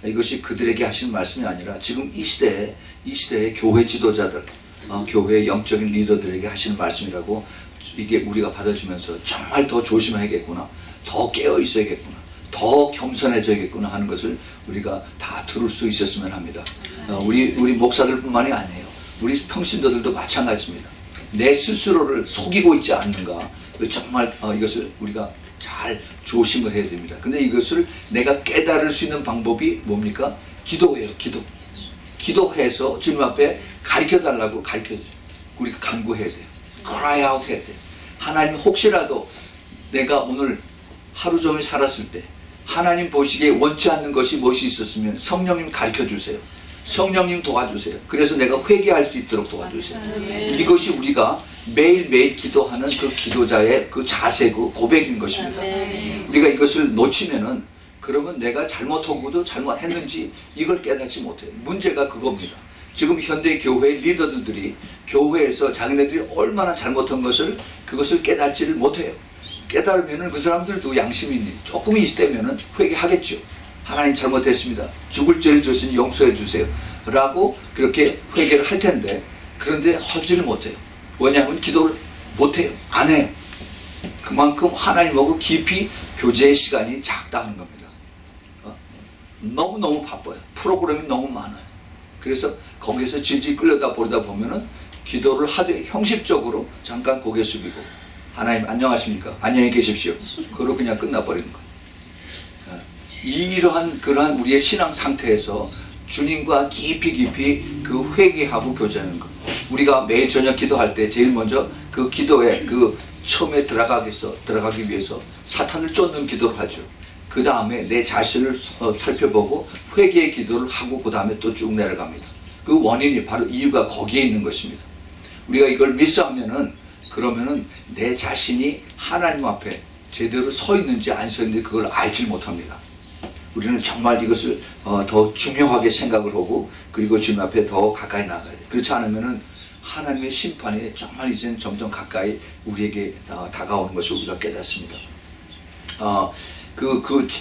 이것이 그들에게 하신 말씀이 아니라 지금 이 시대의 교회 지도자들, 교회의 영적인 리더들에게 하시는 말씀이라고 이게 우리가 받아주면서 정말 더 조심해야겠구나, 더 깨어 있어야겠구나, 더 겸손해져야겠구나 하는 것을 우리가 다 들을 수 있었으면 합니다. 우리 목사들뿐만이 아니에요. 우리 평신도들도 마찬가지입니다. 내 스스로를 속이고 있지 않는가, 정말 이것을 우리가 잘 조심을 해야 됩니다. 근데 이것을 내가 깨달을 수 있는 방법이 뭡니까? 기도예요. 기도해서 주님 앞에 가르쳐달라고 가르쳐줘요. 우리가 간구해야 돼요. cry out 해야 돼요. 하나님, 혹시라도 내가 오늘 하루 종일 살았을 때 하나님 보시기에 원치 않는 것이 무엇이 있었으면 성령님 가르쳐주세요. 성령님 도와주세요. 그래서 내가 회개할 수 있도록 도와주세요. 이것이 우리가 매일매일 기도하는 그 기도자의 그 자세고 고백인 것입니다. 우리가 이것을 놓치면은 그러면 내가 잘못하고도 잘못했는지 이걸 깨닫지 못해요. 문제가 그겁니다. 지금 현대 교회 리더들이 교회에서 자기네들이 얼마나 잘못한 것을 그것을 깨닫지를 못해요. 깨달으면은 그 사람들도 양심이 있는 조금 있으면은 회개하겠죠. 하나님 잘못했습니다. 죽을 죄를 졌으니 용서해 주세요. 라고 그렇게 회개를 할 텐데 그런데 하지를 못해요. 왜냐하면 기도를 못해요. 안 해요. 그만큼 하나님하고 깊이 교제의 시간이 작다는 겁니다. 너무너무 바빠요. 프로그램이 너무 많아요. 그래서 거기서 질질 끌려다 보다 보면은 기도를 하되 형식적으로 잠깐 고개 숙이고 하나님 안녕하십니까? 안녕히 계십시오. 그러고 그냥 끝나버리는 거예요. 그러한 우리의 신앙 상태에서 주님과 깊이 그 회개하고 교제하는 것. 우리가 매일 저녁 기도할 때 제일 먼저 그 기도에 그 처음에 들어가기 위해서 사탄을 쫓는 기도를 하죠. 그 다음에 내 자신을 살펴보고 회개의 기도를 하고 그 다음에 또 쭉 내려갑니다. 그 원인이 바로 이유가 거기에 있는 것입니다. 우리가 이걸 미스하면은 그러면은 내 자신이 하나님 앞에 제대로 서 있는지 안 서 있는지 그걸 알지 못합니다. 우리는 정말 이것을 더 중요하게 생각을 하고 그리고 주님 앞에 더 가까이 나가야 돼요. 그렇지 않으면은 하나님의 심판이 정말 이제는 점점 가까이 우리에게 다가오는 것을 우리가 깨닫습니다.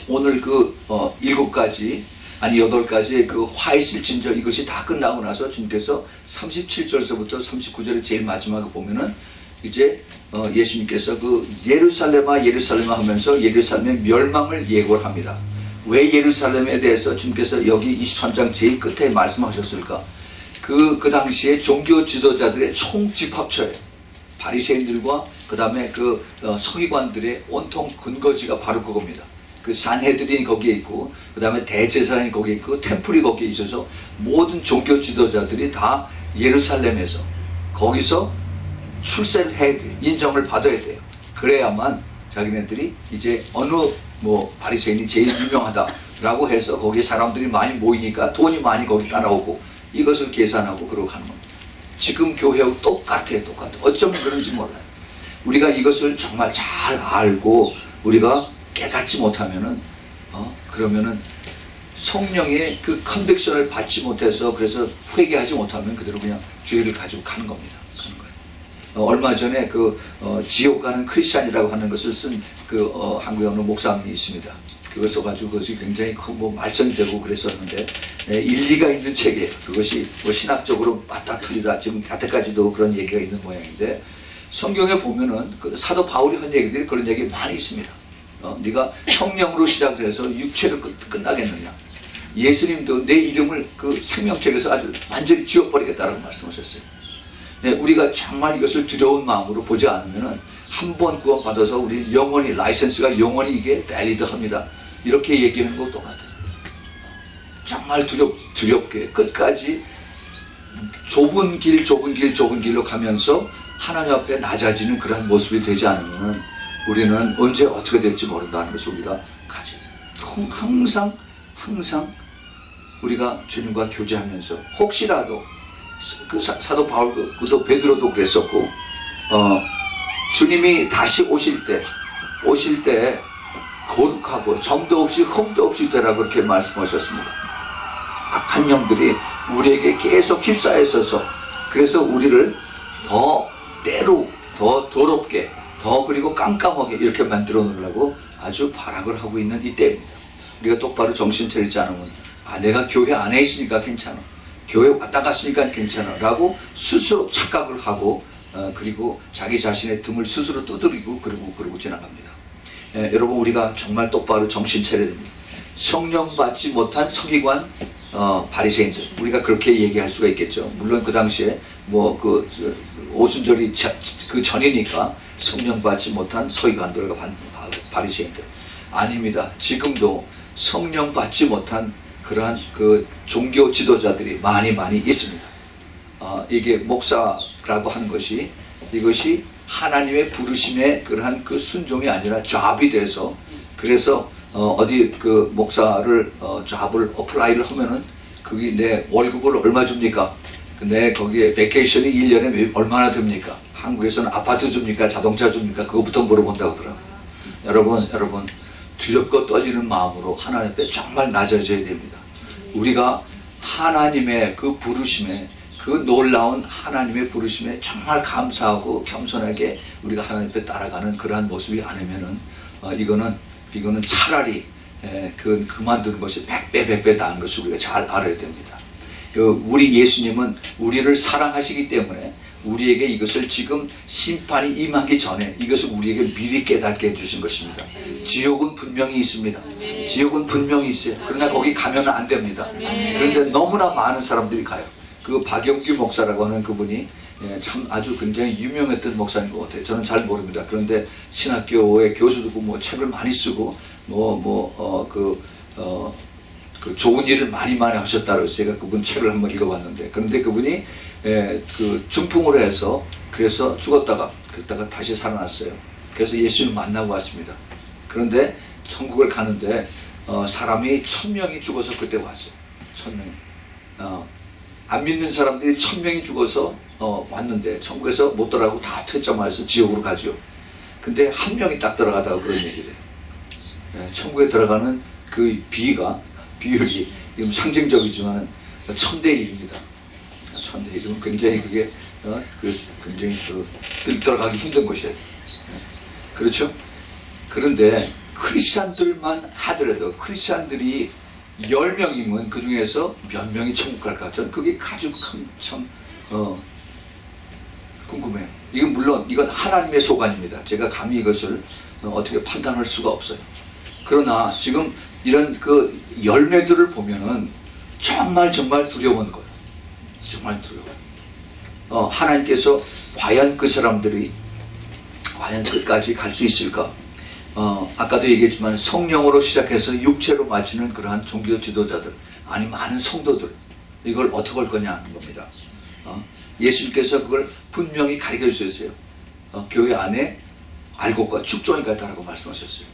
오늘 7가지 아니 8가지의 그 화 있을진저 이것이 다 끝나고 나서 주님께서 37절서부터 39절의 제일 마지막에 보면은 이제 예수님께서 그 예루살렘아 하면서 예루살렘의 멸망을 예고를 합니다. 왜 예루살렘에 대해서 주님께서 여기 23장 제일 끝에 말씀하셨을까? 그 당시에 종교 지도자들의 총집합처예요. 바리새인들과 그 다음에 그 서기관들의 온통 근거지가 바로 그겁니다. 그 산헤드린이 거기에 있고 그 다음에 대제사장이 거기에 있고 템플이 거기에 있어서 모든 종교 지도자들이 다 예루살렘에서 거기서 출세를 해야 돼요. 인정을 받아야 돼요. 그래야만 자기네들이 이제 어느 바리새인이 제일 유명하다라고 해서 거기에 사람들이 많이 모이니까 돈이 많이 거기 따라오고 이것을 계산하고 그러고 가는 겁니다. 지금 교회하고 똑같아요. 어쩌면 그런지 몰라요. 우리가 이것을 정말 잘 알고 우리가 깨닫지 못하면은 그러면은 성령의 그 컨딕션을 받지 못해서 그래서 회개하지 못하면 그대로 그냥 죄를 가지고 가는 겁니다. 얼마 전에 그 지옥 가는 크리스찬이라고 하는 것을 쓴 그 한국의 어느 목사님이 있습니다. 그걸 써가지고 그것이 굉장히 뭐 말썽이 되고 그랬었는데 일리가 있는 책이에요. 그것이 뭐 신학적으로 맞다 틀리다 지금 여태까지도 그런 얘기가 있는 모양인데 성경에 보면은 그 사도 바울이 한 얘기들이 그런 얘기 많이 있습니다. 네가 성령으로 시작해서 육체로 끝나겠느냐. 예수님도 내 이름을 그 생명책에서 아주 완전히 지워버리겠다라고 말씀하셨어요. 네, 우리가 정말 이것을 두려운 마음으로 보지 않으면은 한 번 구원받아서 우리 영원히 라이센스가 영원히 이게 밸리드합니다. 이렇게 얘기하는 것도 똑같아요. 정말 두렵게 끝까지 좁은 길로 가면서 하나님 앞에 낮아지는 그러한 모습이 되지 않으면 우리는 언제 어떻게 될지 모른다는 것을 우리가 가지고 항상 우리가 주님과 교제하면서 혹시라도 그 사도 바울도 베드로도 그랬었고 주님이 다시 오실 때 거룩하고 점도 없이 흠도 없이 되라고 그렇게 말씀하셨습니다. 악한 영들이 우리에게 계속 휩싸여 있어서 그래서 우리를 더 때로 더 더럽게 더 그리고 깜깜하게 이렇게 만들어 놓으려고 아주 발악을 하고 있는 이때입니다. 우리가 똑바로 정신 차리지 않으면 내가 교회 안에 있으니까 괜찮아, 교회 왔다 갔으니까 괜찮아 라고 스스로 착각을 하고 그리고 자기 자신의 등을 스스로 두드리고 그러고 지나갑니다. 여러분 우리가 정말 똑바로 정신 차려야 됩니다. 성령 받지 못한 서기관 바리새인들 우리가 그렇게 얘기할 수가 있겠죠. 물론 그 당시에 뭐 그 오순절이 그 전이니까 성령 받지 못한 서기관들과 바리새인들 아닙니다. 지금도 성령 받지 못한 그러한 그 종교 지도자들이 많이 있습니다. 이게 목사라고 하는 것이 이것이 하나님의 부르심의 그러한 그 순종이 아니라 잡이 돼서 그래서 어디 그 목사를 잡을 어플라이를 하면은 그게 내 월급을 얼마 줍니까? 내 거기에 베케이션이 1년에 얼마나 됩니까? 한국에서는 아파트 줍니까? 자동차 줍니까? 그거부터 물어본다고 하더라고요. 여러분 두렵고 떨리는 마음으로 하나님 앞에 정말 낮아져야 됩니다. 우리가 하나님의 그 부르심에 그 놀라운 하나님의 부르심에 정말 감사하고 겸손하게 우리가 하나님 앞에 따라가는 그러한 모습이 아니면은 이거는 차라리 그만두는 것이 100배 나은 것을 우리가 잘 알아야 됩니다. 우리 예수님은 우리를 사랑하시기 때문에 우리에게 이것을 지금 심판이 임하기 전에 이것을 우리에게 미리 깨닫게 해주신 것입니다. 지옥은 분명히 있습니다. 지옥은 분명히 있어요. 그러나 거기 가면 안 됩니다. 그런데 너무나 많은 사람들이 가요. 그 박영규 목사라고 하는 그분이 참 아주 굉장히 유명했던 목사인 것 같아요. 저는 잘 모릅니다. 그런데 신학교의 교수도 뭐 책을 많이 쓰고 그 좋은 일을 많이 하셨다고 해서 제가 그분 책을 한번 읽어봤는데 그런데 그분이 그 중풍으로 해서 그래서 그랬다가 다시 살아났어요. 그래서 예수님을 만나고 왔습니다. 그런데 천국을 가는데 사람이 1000명이 죽어서 그때 왔어요. 1000명이. 안 믿는 사람들이 1000명이 죽어서 왔는데 천국에서 못 들어가고 다 퇴짜마해서 지옥으로 가죠. 근데 한 명이 딱 들어가다가 그런 얘기를 해요. 천국에 들어가는 그 비율이 지금 상징적이지만 1000대1입니다. 1000대1이면 굉장히 그게 굉장히 들어가기 힘든 것이에요. 그렇죠? 그런데 크리스찬들만 하더라도 크리스찬들이 10명이면 그 중에서 몇 명이 천국 갈까? 저는 그게 아주 참 궁금해요. 이건 하나님의 소관입니다. 제가 감히 이것을 어떻게 판단할 수가 없어요. 그러나 지금 이런 그 열매들을 보면은 정말 두려운 거예요. 정말 두려워요. 하나님께서 과연 그 사람들이 과연 끝까지 갈 수 있을까? 아까도 얘기했지만 성령으로 시작해서 육체로 마치는 그러한 종교 지도자들 아니 많은 성도들 이걸 어떻게 할 거냐 하는 겁니다. 예수님께서 그걸 분명히 가르쳐 주셨어요. 교회 안에 알곡과 죽종이가 있다라고 말씀하셨어요.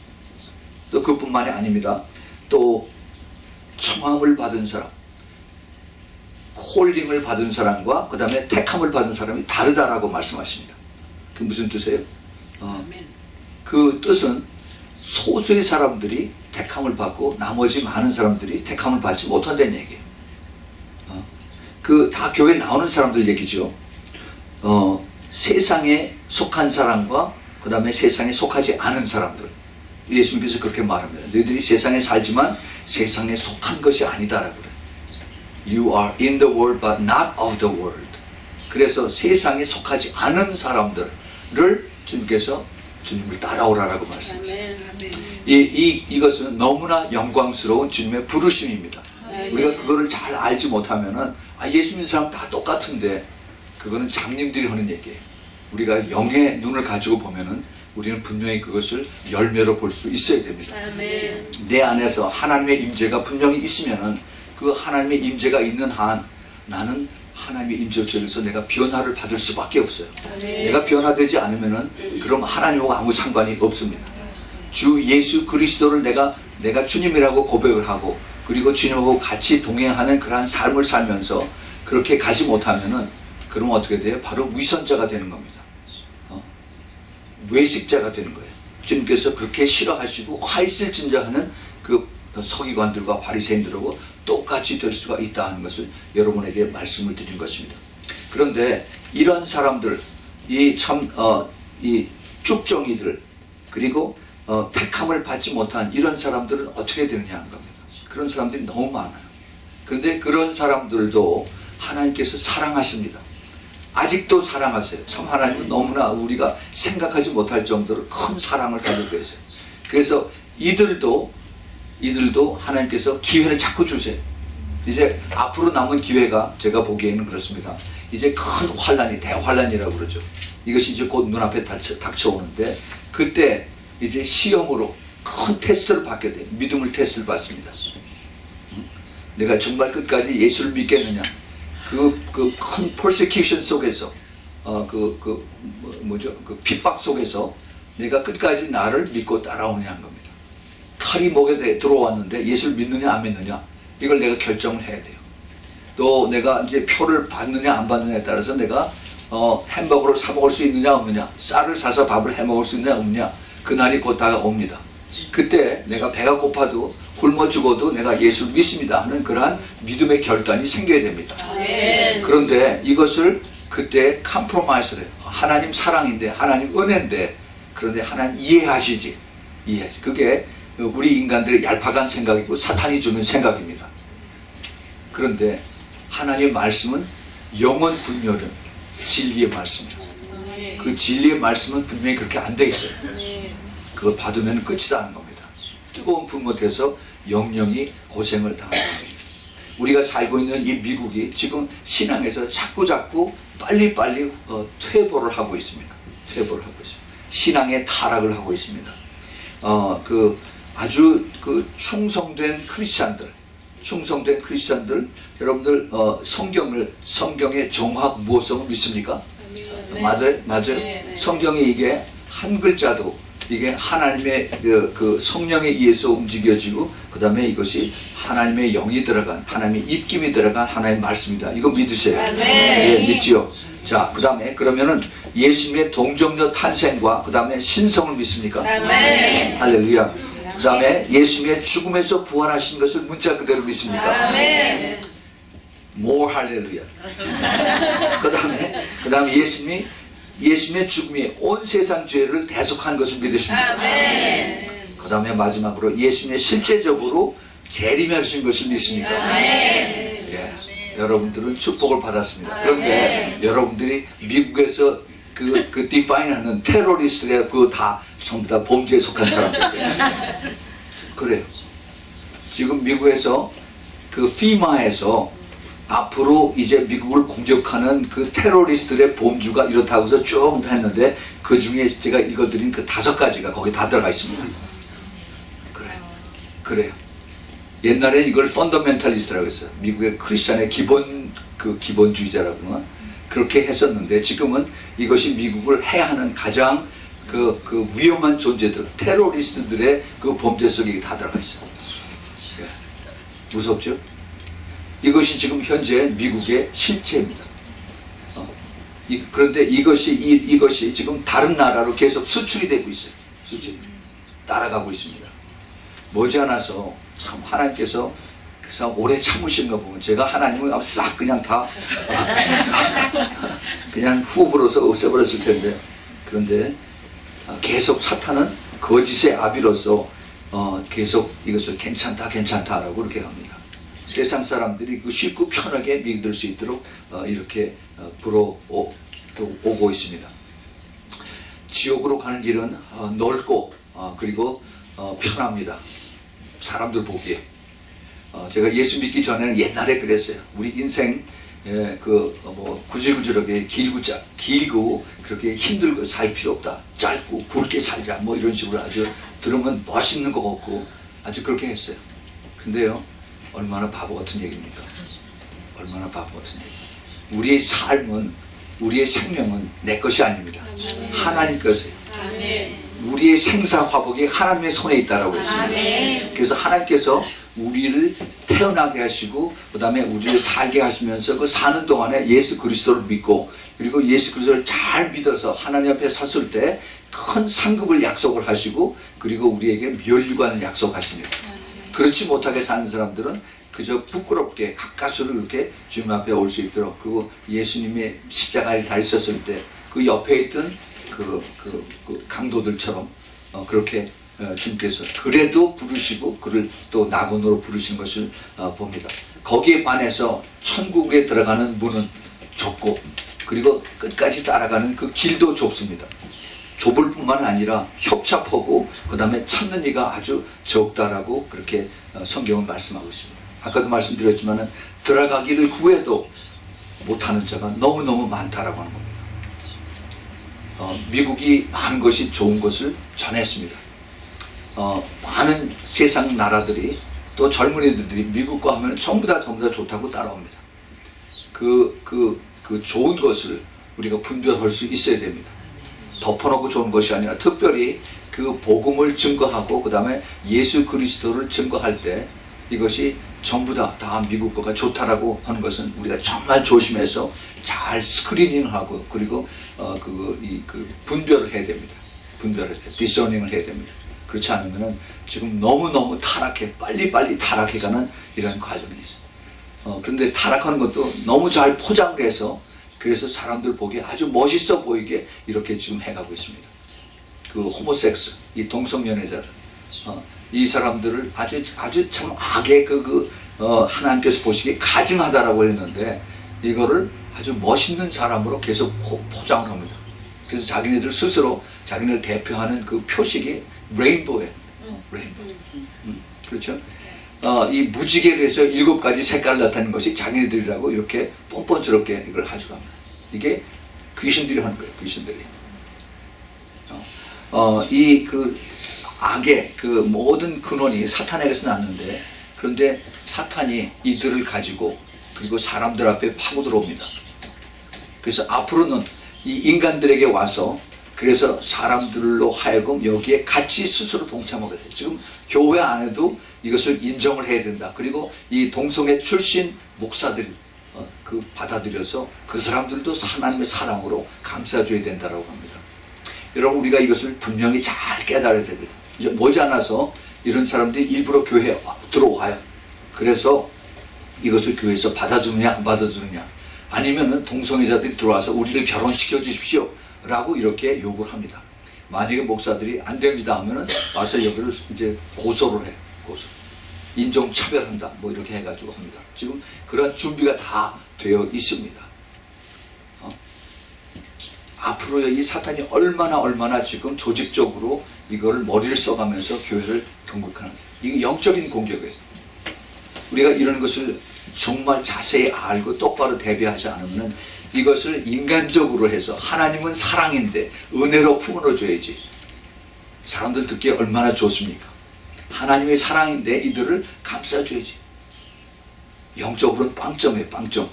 또 그뿐만이 아닙니다. 또 청함을 받은 사람, 콜링을 받은 사람과 그 다음에 택함을 받은 사람이 다르다라고 말씀하십니다. 그게 무슨 뜻이에요? 그 뜻은 소수의 사람들이 택함을 받고 나머지 많은 사람들이 택함을 받지 못한다는 얘기예요. 그 다 교회에 나오는 사람들 얘기죠. 세상에 속한 사람과 그 다음에 세상에 속하지 않은 사람들 예수님께서 그렇게 말합니다. 너희들이 세상에 살지만 세상에 속한 것이 아니다라고 그래요. You are in the world but not of the world. 그래서 세상에 속하지 않은 사람들을 주님께서 주님을 따라오라라고 말씀하셨어요. 이것은 너무나 영광스러운 주님의 부르심입니다. 우리가 그거를 잘 알지 못하면은 예수 믿는 사람 다 똑같은데 그거는 장님들이 하는 얘기예요. 우리가 영의 눈을 가지고 보면은 우리는 분명히 그것을 열매로 볼 수 있어야 됩니다. 내 안에서 하나님의 임재가 분명히 있으면은 그 하나님의 임재가 있는 한 나는 하나님의 임재 속에서 내가 변화를 받을 수밖에 없어요. 내가 변화되지 않으면은 그럼 하나님하고 아무 상관이 없습니다. 주 예수 그리스도를 내가 주님이라고 고백을 하고 그리고 주님하고 같이 동행하는 그러한 삶을 살면서 그렇게 가지 못하면은 그러면 어떻게 돼요? 바로 위선자가 되는 겁니다. 외식자가 되는 거예요. 주님께서 그렇게 싫어하시고 화 있을진저 하는 그 서기관들과 바리새인들하고 똑같이 될 수가 있다 하는 것을 여러분에게 말씀을 드린 것입니다. 그런데 이런 사람들, 이 쭉정이들, 그리고 택함을 받지 못한 이런 사람들은 어떻게 되느냐 하는 겁니다. 그런 사람들이 너무 많아요. 그런데 그런 사람들도 하나님께서 사랑하십니다. 아직도 사랑하세요. 참 하나님은 너무나 우리가 생각하지 못할 정도로 큰 사랑을 가지고 계세요. 그래서 이들도 하나님께서 기회를 자꾸 주세요. 이제 앞으로 남은 기회가 제가 보기에는 그렇습니다. 이제 큰 환란이 대환란이라고 그러죠. 이것이 이제 곧 눈앞에 닥쳐오는데 그때 이제 시험으로 큰 테스트를 받게 돼요. 믿음을 테스트를 받습니다. 내가 정말 끝까지 예수를 믿겠느냐? 그 큰 persecution 속에서 그 핍박 속에서 내가 끝까지 나를 믿고 따라오느냐 하는 겁니다. 칼이 목에 들어왔는데 예수를 믿느냐 안 믿느냐 이걸 내가 결정을 해야 돼요. 또 내가 이제 표를 받느냐 안 받느냐에 따라서 내가 햄버거를 사 먹을 수 있느냐 없느냐, 쌀을 사서 밥을 해 먹을 수 있느냐 없느냐, 그날이 곧 다가옵니다. 그때 내가 배가 고파도 굶어 죽어도 내가 예수를 믿습니다 하는 그러한 믿음의 결단이 생겨야 됩니다. 그런데 이것을 그때 컴프로마이스를 해요. 하나님 사랑인데, 하나님 은혜인데, 그런데 하나님 이해하시지. 그게 우리 인간들의 얄팍한 생각이고 사탄이 주는 생각입니다. 그런데 하나님의 말씀은 영원 분별은 진리의 말씀이에요. 그 진리의 말씀은 분명히 그렇게 안 돼 있어요. 그걸 받으면 끝이다 하는 겁니다. 뜨거운 불 못해서 영영이 고생을 당하는 겁니다. 우리가 살고 있는 이 미국이 지금 신앙에서 자꾸 빨리 퇴보를 하고 있습니다. 신앙의 타락을 하고 있습니다. 아주 충성된 크리스찬들, 여러분들 성경의 정확 무엇성을 믿습니까? 맞아요. 성경이 이게 한 글자도 이게 하나님의 그 성령에 의해서 움직여지고 그 다음에 이것이 하나님의 영이 들어간, 하나님의 입김이 들어간 하나님의 말씀이다. 이거 믿으세요? 네, 믿지요. 자, 그 다음에 그러면은 예수님의 동정녀 탄생과 그 다음에 신성을 믿습니까? 아멘. 할렐루야. 그 다음에 예수님의 죽음에서 부활하신 것을 문자 그대로 믿습니까? 아멘. more 할렐루야. 그 다음에 예수님의 죽음이 온 세상 죄를 대속한 것을 믿으십니까? 아멘. 그 다음에 마지막으로 예수님의 실제적으로 재림하신 것을 믿습니까? 아멘. 예. 여러분들은 축복을 받았습니다. 그런데 여러분들이 미국에서 그 디파인하는 테러리스트의 다 전부 다 범죄에 속한 사람들이에요. 그래요. 지금 미국에서 그 피마에서 앞으로 이제 미국을 공격하는 그 테러리스트의 범주가 이렇다고 해서 쭉 했는데 그 중에 제가 읽어드린 그 5가지가 거기 다 들어가 있습니다. 그래요. 옛날에 이걸 펀더멘탈리스트라고 했어요. 미국의 크리스찬의 기본주의자라고나 그렇게 했었는데 지금은 이것이 미국을 해하는 가장 그 위험한 존재들, 테러리스트들의 그 범죄 속에 다 들어가 있어요. 무섭죠? 이것이 지금 현재 미국의 실체입니다. 그런데 이것이 지금 다른 나라로 계속 수출이 되고 있어요. 따라가고 있습니다. 머지않아서 참 하나님께서 그래서 오래 참으신 거 보면 제가 하나님을 싹 그냥 다 그냥 후 불어서 없애버렸을 텐데, 그런데 계속 사탄은 거짓의 아비로서 계속 이것을 괜찮다라고 그렇게 합니다. 세상 사람들이 쉽고 편하게 믿을 수 있도록 이렇게 불어오고 있습니다. 지옥으로 가는 길은 넓고 그리고 편합니다. 사람들 보기에. 제가 예수 믿기 전에는 옛날에 그랬어요. 우리 인생 구질구질하게 길고 그렇게 힘들고 살 필요 없다. 짧고 굵게 살자. 뭐 이런 식으로 아주 들으면 멋있는 것 같고 아주 그렇게 했어요. 근데요, 얼마나 바보 같은 얘기입니까? 얼마나 바보 같은 얘기. 우리의 삶은, 우리의 생명은 내 것이 아닙니다. 하나님 것이에요. 우리의 생사화복이 하나님의 손에 있다라고 했습니다. 그래서 하나님께서 우리를 태어나게 하시고 그 다음에 우리를 살게 하시면서 그 사는 동안에 예수 그리스도를 믿고 그리고 예수 그리스도를 잘 믿어서 하나님 앞에 섰을 때 큰 상급을 약속을 하시고 그리고 우리에게 멸류관을 약속하십니다. 그렇지 못하게 사는 사람들은 그저 부끄럽게 가까스로 이렇게 주님 앞에 올 수 있도록 그리고 예수님의 십자가에 달리셨을 때 그 옆에 있던 그 강도들처럼 그렇게 주님께서 그래도 부르시고 그를 또 낙원으로 부르신 것을 봅니다. 거기에 반해서 천국에 들어가는 문은 좁고 그리고 끝까지 따라가는 그 길도 좁습니다. 좁을 뿐만 아니라 협착하고 그 다음에 찾는 이가 아주 적다라고 그렇게 성경은 말씀하고 있습니다. 아까도 말씀드렸지만 들어가기를 구해도 못하는 자가 너무너무 많다라고 하는 겁니다. 미국이 많은 것이 좋은 것을 전했습니다. 많은 세상 나라들이 또 젊은이들이 미국과 하면 전부 다 좋다고 따라옵니다. 그 좋은 것을 우리가 분별할 수 있어야 됩니다. 덮어놓고 좋은 것이 아니라 특별히 그 복음을 증거하고 그 다음에 예수 그리스도를 증거할 때 이것이 전부 다 미국 거가 좋다라고 하는 것은 우리가 정말 조심해서 잘 스크리닝하고 그리고 분별을 해야 됩니다. 디서닝을 해야 됩니다. 그렇지 않으면은 지금 너무너무 빨리 타락해가는 이런 과정이 있어요. 그런데 타락하는 것도 너무 잘 포장을 해서 그래서 사람들 보기에 아주 멋있어 보이게 이렇게 지금 해가고 있습니다. 그 호모섹스, 이 동성연애자들, 이 사람들을 아주 참 악의 하나님께서 보시기에 가증하다라고 했는데 이거를 아주 멋있는 사람으로 계속 포장을 합니다. 그래서 자기네들 스스로 자기네를 대표하는 그 표식이 레인보우예요. 레인보우. 그렇죠? 이 무지개로 해서 7가지 색깔을 나타내는 것이 자기네들이라고 이렇게 뻔뻔스럽게 이걸 가져갑니다. 이게 귀신들이 하는 거예요. 귀신들이. 악의 모든 근원이 사탄에게서 났는데 그런데 사탄이 이들을 가지고 그리고 사람들 앞에 파고 들어옵니다. 그래서 앞으로는 이 인간들에게 와서 그래서 사람들로 하여금 여기에 같이 스스로 동참하게 돼요. 지금 교회 안에도 이것을 인정을 해야 된다. 그리고 이 동성애 출신 목사들 받아들여서 그 사람들도 하나님의 사랑으로 감싸줘야 된다라고 합니다. 여러분 우리가 이것을 분명히 잘 깨달아야 됩니다. 이제 머지않아서 이런 사람들이 일부러 교회에 들어와요. 그래서 이것을 교회에서 받아주느냐 안 받아주느냐 아니면은 동성애자들이 들어와서 우리를 결혼시켜 주십시오 라고 이렇게 요구를 합니다. 만약에 목사들이 안 됩니다 하면은 와서 여기를 이제 고소를 해요. 고소. 인종차별한다 뭐 이렇게 해가지고 합니다. 지금 그런 준비가 다 되어 있습니다. 앞으로 이 사탄이 얼마나 지금 조직적으로 이거를 머리를 써가면서 교회를 공격하는 이게 영적인 공격이에요. 우리가 이런 것을 정말 자세히 알고 똑바로 대비하지 않으면 이것을 인간적으로 해서 하나님은 사랑인데 은혜로 품어줘야지 사람들 듣기에 얼마나 좋습니까? 하나님의 사랑인데 이들을 감싸줘야지. 영적으로는 빵점이에요. 빵점.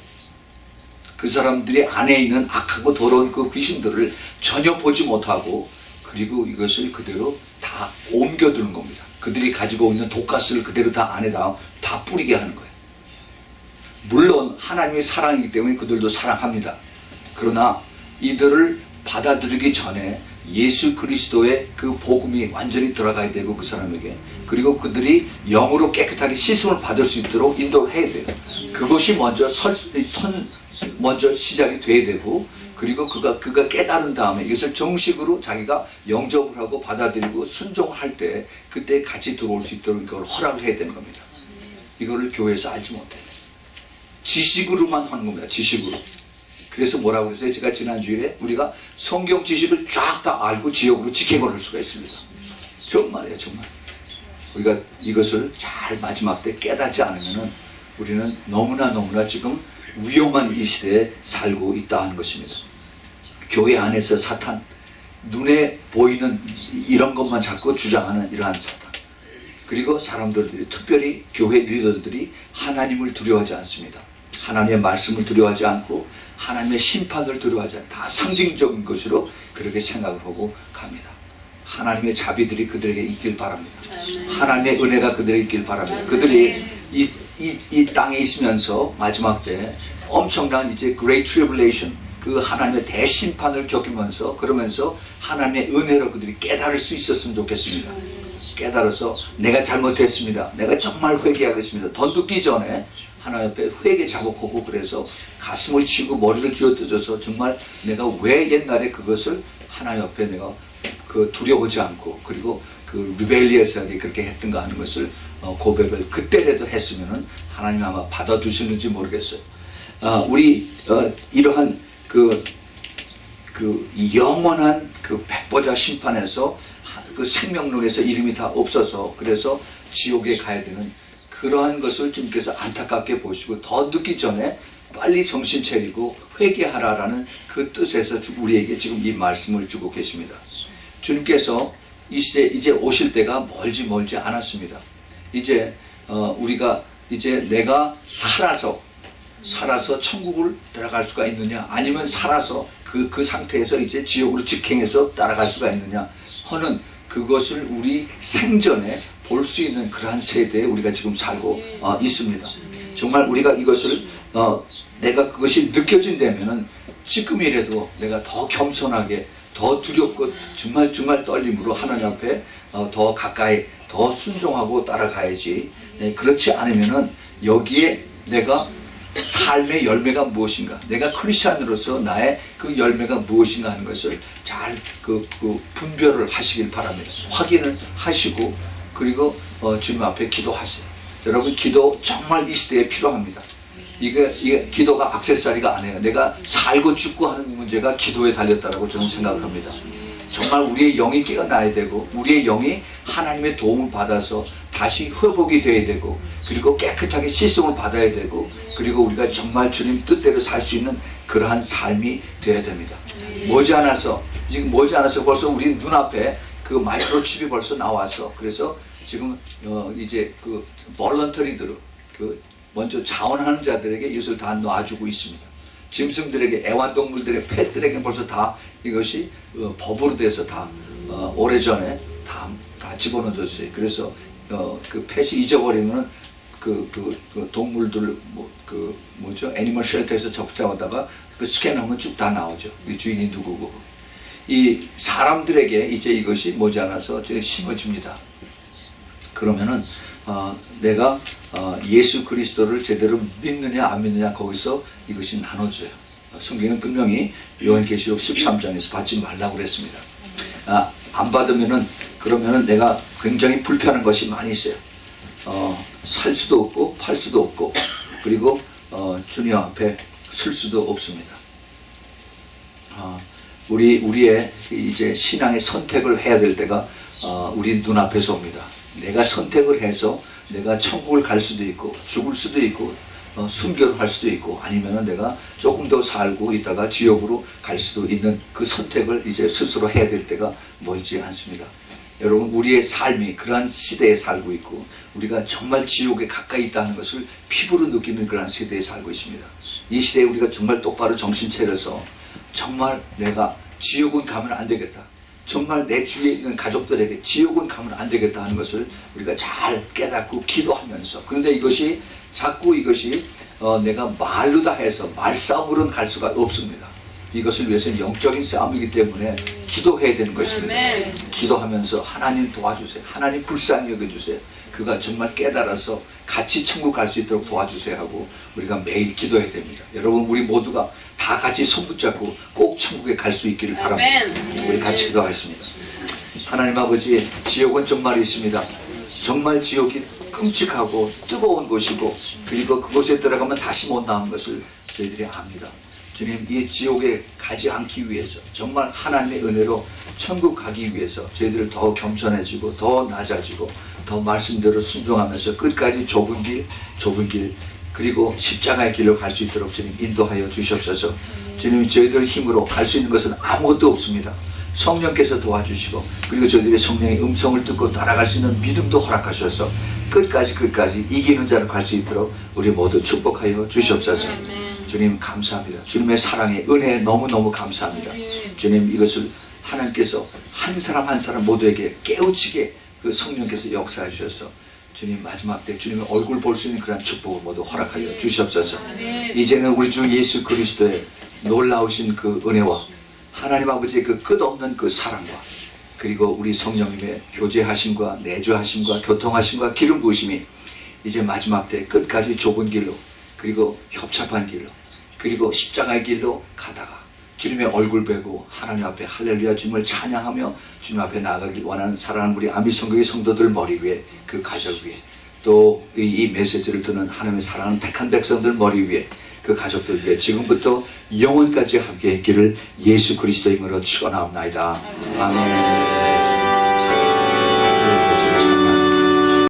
그 사람들이 안에 있는 악하고 더러운 그 귀신들을 전혀 보지 못하고 그리고 이것을 그대로 다 옮겨두는 겁니다. 그들이 가지고 있는 독가스를 그대로 다 안에다 다 뿌리게 하는 거예요. 물론 하나님의 사랑이기 때문에 그들도 사랑합니다. 그러나 이들을 받아들이기 전에 예수 그리스도의 그 복음이 완전히 들어가야 되고 그 사람에게 그리고 그들이 영으로 깨끗하게 씻음을 받을 수 있도록 인도를 해야 돼요. 그것이 먼저 시작이 돼야 되고 그리고 그가 깨달은 다음에 이것을 정식으로 자기가 영접을 하고 받아들이고 순종할 때 그때 같이 들어올 수 있도록 이걸 허락을 해야 되는 겁니다. 이거를 교회에서 알지 못해요. 지식으로만 하는 겁니다. 지식으로. 그래서 뭐라고 그랬어요? 제가 지난주일에 우리가 성경 지식을 쫙 다 알고 지역으로 직행을 할 수가 있습니다. 정말이에요, 정말. 우리가 이것을 잘 마지막 때 깨닫지 않으면 우리는 너무나 지금 위험한 이 시대에 살고 있다 하는 것입니다. 교회 안에서 사탄, 눈에 보이는 이런 것만 자꾸 주장하는 이러한 사탄, 그리고 사람들이 특별히 교회 리더들이 하나님을 두려워하지 않습니다. 하나님의 말씀을 두려워하지 않고 하나님의 심판을 두려워하지 않고 다 상징적인 것으로 그렇게 생각을 하고 갑니다. 하나님의 자비들이 그들에게 있길 바랍니다. 하나님의 은혜가 그들에게 있길 바랍니다. 그들이 이 땅에 있으면서 마지막 때 엄청난 이제 Great Tribulation, 그 하나님의 대심판을 겪으면서 그러면서 하나님의 은혜로 그들이 깨달을 수 있었으면 좋겠습니다. 깨달아서 내가 잘못했습니다. 내가 정말 회개하겠습니다. 더 늦기 전에 하나님 앞에 회개 자복하고 그래서 가슴을 치고 머리를 쥐어뜯어서 정말 내가 왜 옛날에 그것을 하나님 앞에 내가 두려워하지 않고 그리고 리벨리어스하게 그렇게 했던가 하는 것을 고백을 그때라도 했으면은 하나님 아마 받아주시는지 모르겠어요. 우리 이러한 영원한 백보자 심판에서 그 생명록에서 이름이 다 없어서 그래서 지옥에 가야 되는 그러한 것을 주님께서 안타깝게 보시고 더 늦기 전에 빨리 정신 차리고 회개하라라는 그 뜻에서 우리에게 지금 이 말씀을 주고 계십니다. 주님께서 이 시대 이제 오실 때가 멀지 않았습니다. 이제 우리가 이제 내가 살아서 천국을 따라갈 수가 있느냐, 아니면 살아서 그 상태에서 이제 지옥으로 직행해서 따라갈 수가 있느냐 하는 그것을 우리 생전에 볼 수 있는 그러한 세대에 우리가 지금 살고 있습니다. 정말 우리가 이것을 내가 그것이 느껴진다면은 지금이라도 내가 더 겸손하게 더 두렵고 정말 떨림으로 하나님 앞에 더 가까이 더 순종하고 따라가야지. 그렇지 않으면은 여기에 내가 삶의 열매가 무엇인가, 내가 크리스찬으로서 나의 그 열매가 무엇인가 하는 것을 잘 분별을 하시길 바랍니다. 확인을 하시고 그리고 주님 앞에 기도하세요. 여러분, 기도 정말 이 시대에 필요합니다. 이게 기도가 액세서리가 아니에요. 내가 살고 죽고 하는 문제가 기도에 달렸다고 저는 생각을 합니다. 정말 우리의 영이 깨어나야 되고 우리의 영이 하나님의 도움을 받아서 다시 회복이 돼야 되고 그리고 깨끗하게 씻음을 받아야 되고 그리고 우리가 정말 주님 뜻대로 살 수 있는 그러한 삶이 되어야 됩니다. 머지않아서 벌써 우리 눈앞에 그 마이크로칩이 벌써 나와서 그래서 지금 이제 볼런터리들 먼저 자원하는 자들에게 이것을 다 놔주고 있습니다. 짐승들에게, 애완동물들의 펫들에게 벌써 다 이것이 법으로 돼서 다 오래전에 다 집어넣어졌어요. 그래서 그 펫이 잊어버리면 동물들 애니멀 쉘터에서 접잡아다가 스캔하면 쭉 다 나오죠. 이 주인이 누구고. 이 사람들에게 이제 이것이 머지않아서 심어집니다. 그러면은 내가 예수 그리스도를 제대로 믿느냐 안 믿느냐 거기서 이것이 나눠져요. 성경은 분명히 요한계시록 13장에서 받지 말라고 그랬습니다. 안 받으면은 그러면은 내가 굉장히 불편한 것이 많이 있어요. 살 수도 없고 팔 수도 없고 그리고 주님 앞에 설 수도 없습니다. 우리의 이제 신앙의 선택을 해야 될 때가 우리 눈앞에서 옵니다. 내가 선택을 해서 내가 천국을 갈 수도 있고 죽을 수도 있고 순교를 할 수도 있고 아니면은 내가 조금 더 살고 있다가 지옥으로 갈 수도 있는 그 선택을 이제 스스로 해야 될 때가 멀지 않습니다. 여러분, 우리의 삶이 그러한 시대에 살고 있고 우리가 정말 지옥에 가까이 있다는 것을 피부로 느끼는 그러한 시대에 살고 있습니다. 이 시대에 우리가 정말 똑바로 정신 차려서 정말 내가 지옥은 가면 안 되겠다, 정말 내 주위에 있는 가족들에게 지옥은 가면 안 되겠다 하는 것을 우리가 잘 깨닫고 기도하면서, 그런데 이것이 자꾸 내가 말로 다 해서 말싸움으로는 갈 수가 없습니다. 이것을 위해서는 영적인 싸움이기 때문에 기도해야 되는 것입니다. 기도하면서 하나님 도와주세요, 하나님 불쌍히 여겨주세요, 그가 정말 깨달아서 같이 천국 갈 수 있도록 도와주세요 하고 우리가 매일 기도해야 됩니다. 여러분, 우리 모두가 다 같이 손 붙잡고 꼭 천국에 갈 수 있기를 바랍니다. 우리 같이 기도하겠습니다. 하나님 아버지, 지옥은 정말 있습니다. 정말 지옥이 끔찍하고 뜨거운 곳이고, 그리고 그곳에 들어가면 다시 못 나오는 것을 저희들이 압니다. 주님, 이 지옥에 가지 않기 위해서, 정말 하나님의 은혜로 천국 가기 위해서 저희들을 더 겸손해지고 더 낮아지고 더 말씀대로 순종하면서 끝까지 좁은 길 그리고 십자가의 길로 갈 수 있도록 주님 인도하여 주시옵소서. 주님, 저희들 힘으로 갈 수 있는 것은 아무것도 없습니다. 성령께서 도와주시고, 그리고 저희들이 성령의 음성을 듣고 따라갈 수 있는 믿음도 허락하셔서 끝까지 이기는 자로 갈 수 있도록 우리 모두 축복하여 주시옵소서. 주님, 감사합니다. 주님의 사랑에, 은혜에 너무너무 감사합니다. 주님, 이것을 하나님께서 한 사람 한 사람 모두에게 깨우치게 그 성령께서 역사해 주셔서 주님, 마지막 때 주님의 얼굴 볼 수 있는 그런 축복을 모두 허락하여 주시옵소서. 이제는 우리 주 예수 그리스도의 놀라우신 그 은혜와 하나님 아버지의 그 끝없는 그 사랑과, 그리고 우리 성령님의 교제하심과 내주하심과 교통하심과 기름 부으심이 이제 마지막 때 끝까지 좁은 길로, 그리고 협착한 길로, 그리고 십자가의 길로 가다가 주님의 얼굴 뵈고 하나님 앞에 할렐루야 주님을 찬양하며 주님 앞에 나아가길 원하는 사랑하는 우리 아미성교의 성도들 머리 위에, 그 가족 위에, 또 이 메시지를 듣는 하나님의 사랑하는 택한 백성들 머리 위에, 그 가족들 위에 지금부터 영원까지 함께 했기를 예수 그리스도의 이름으로 축원하옵나이다. 아멘.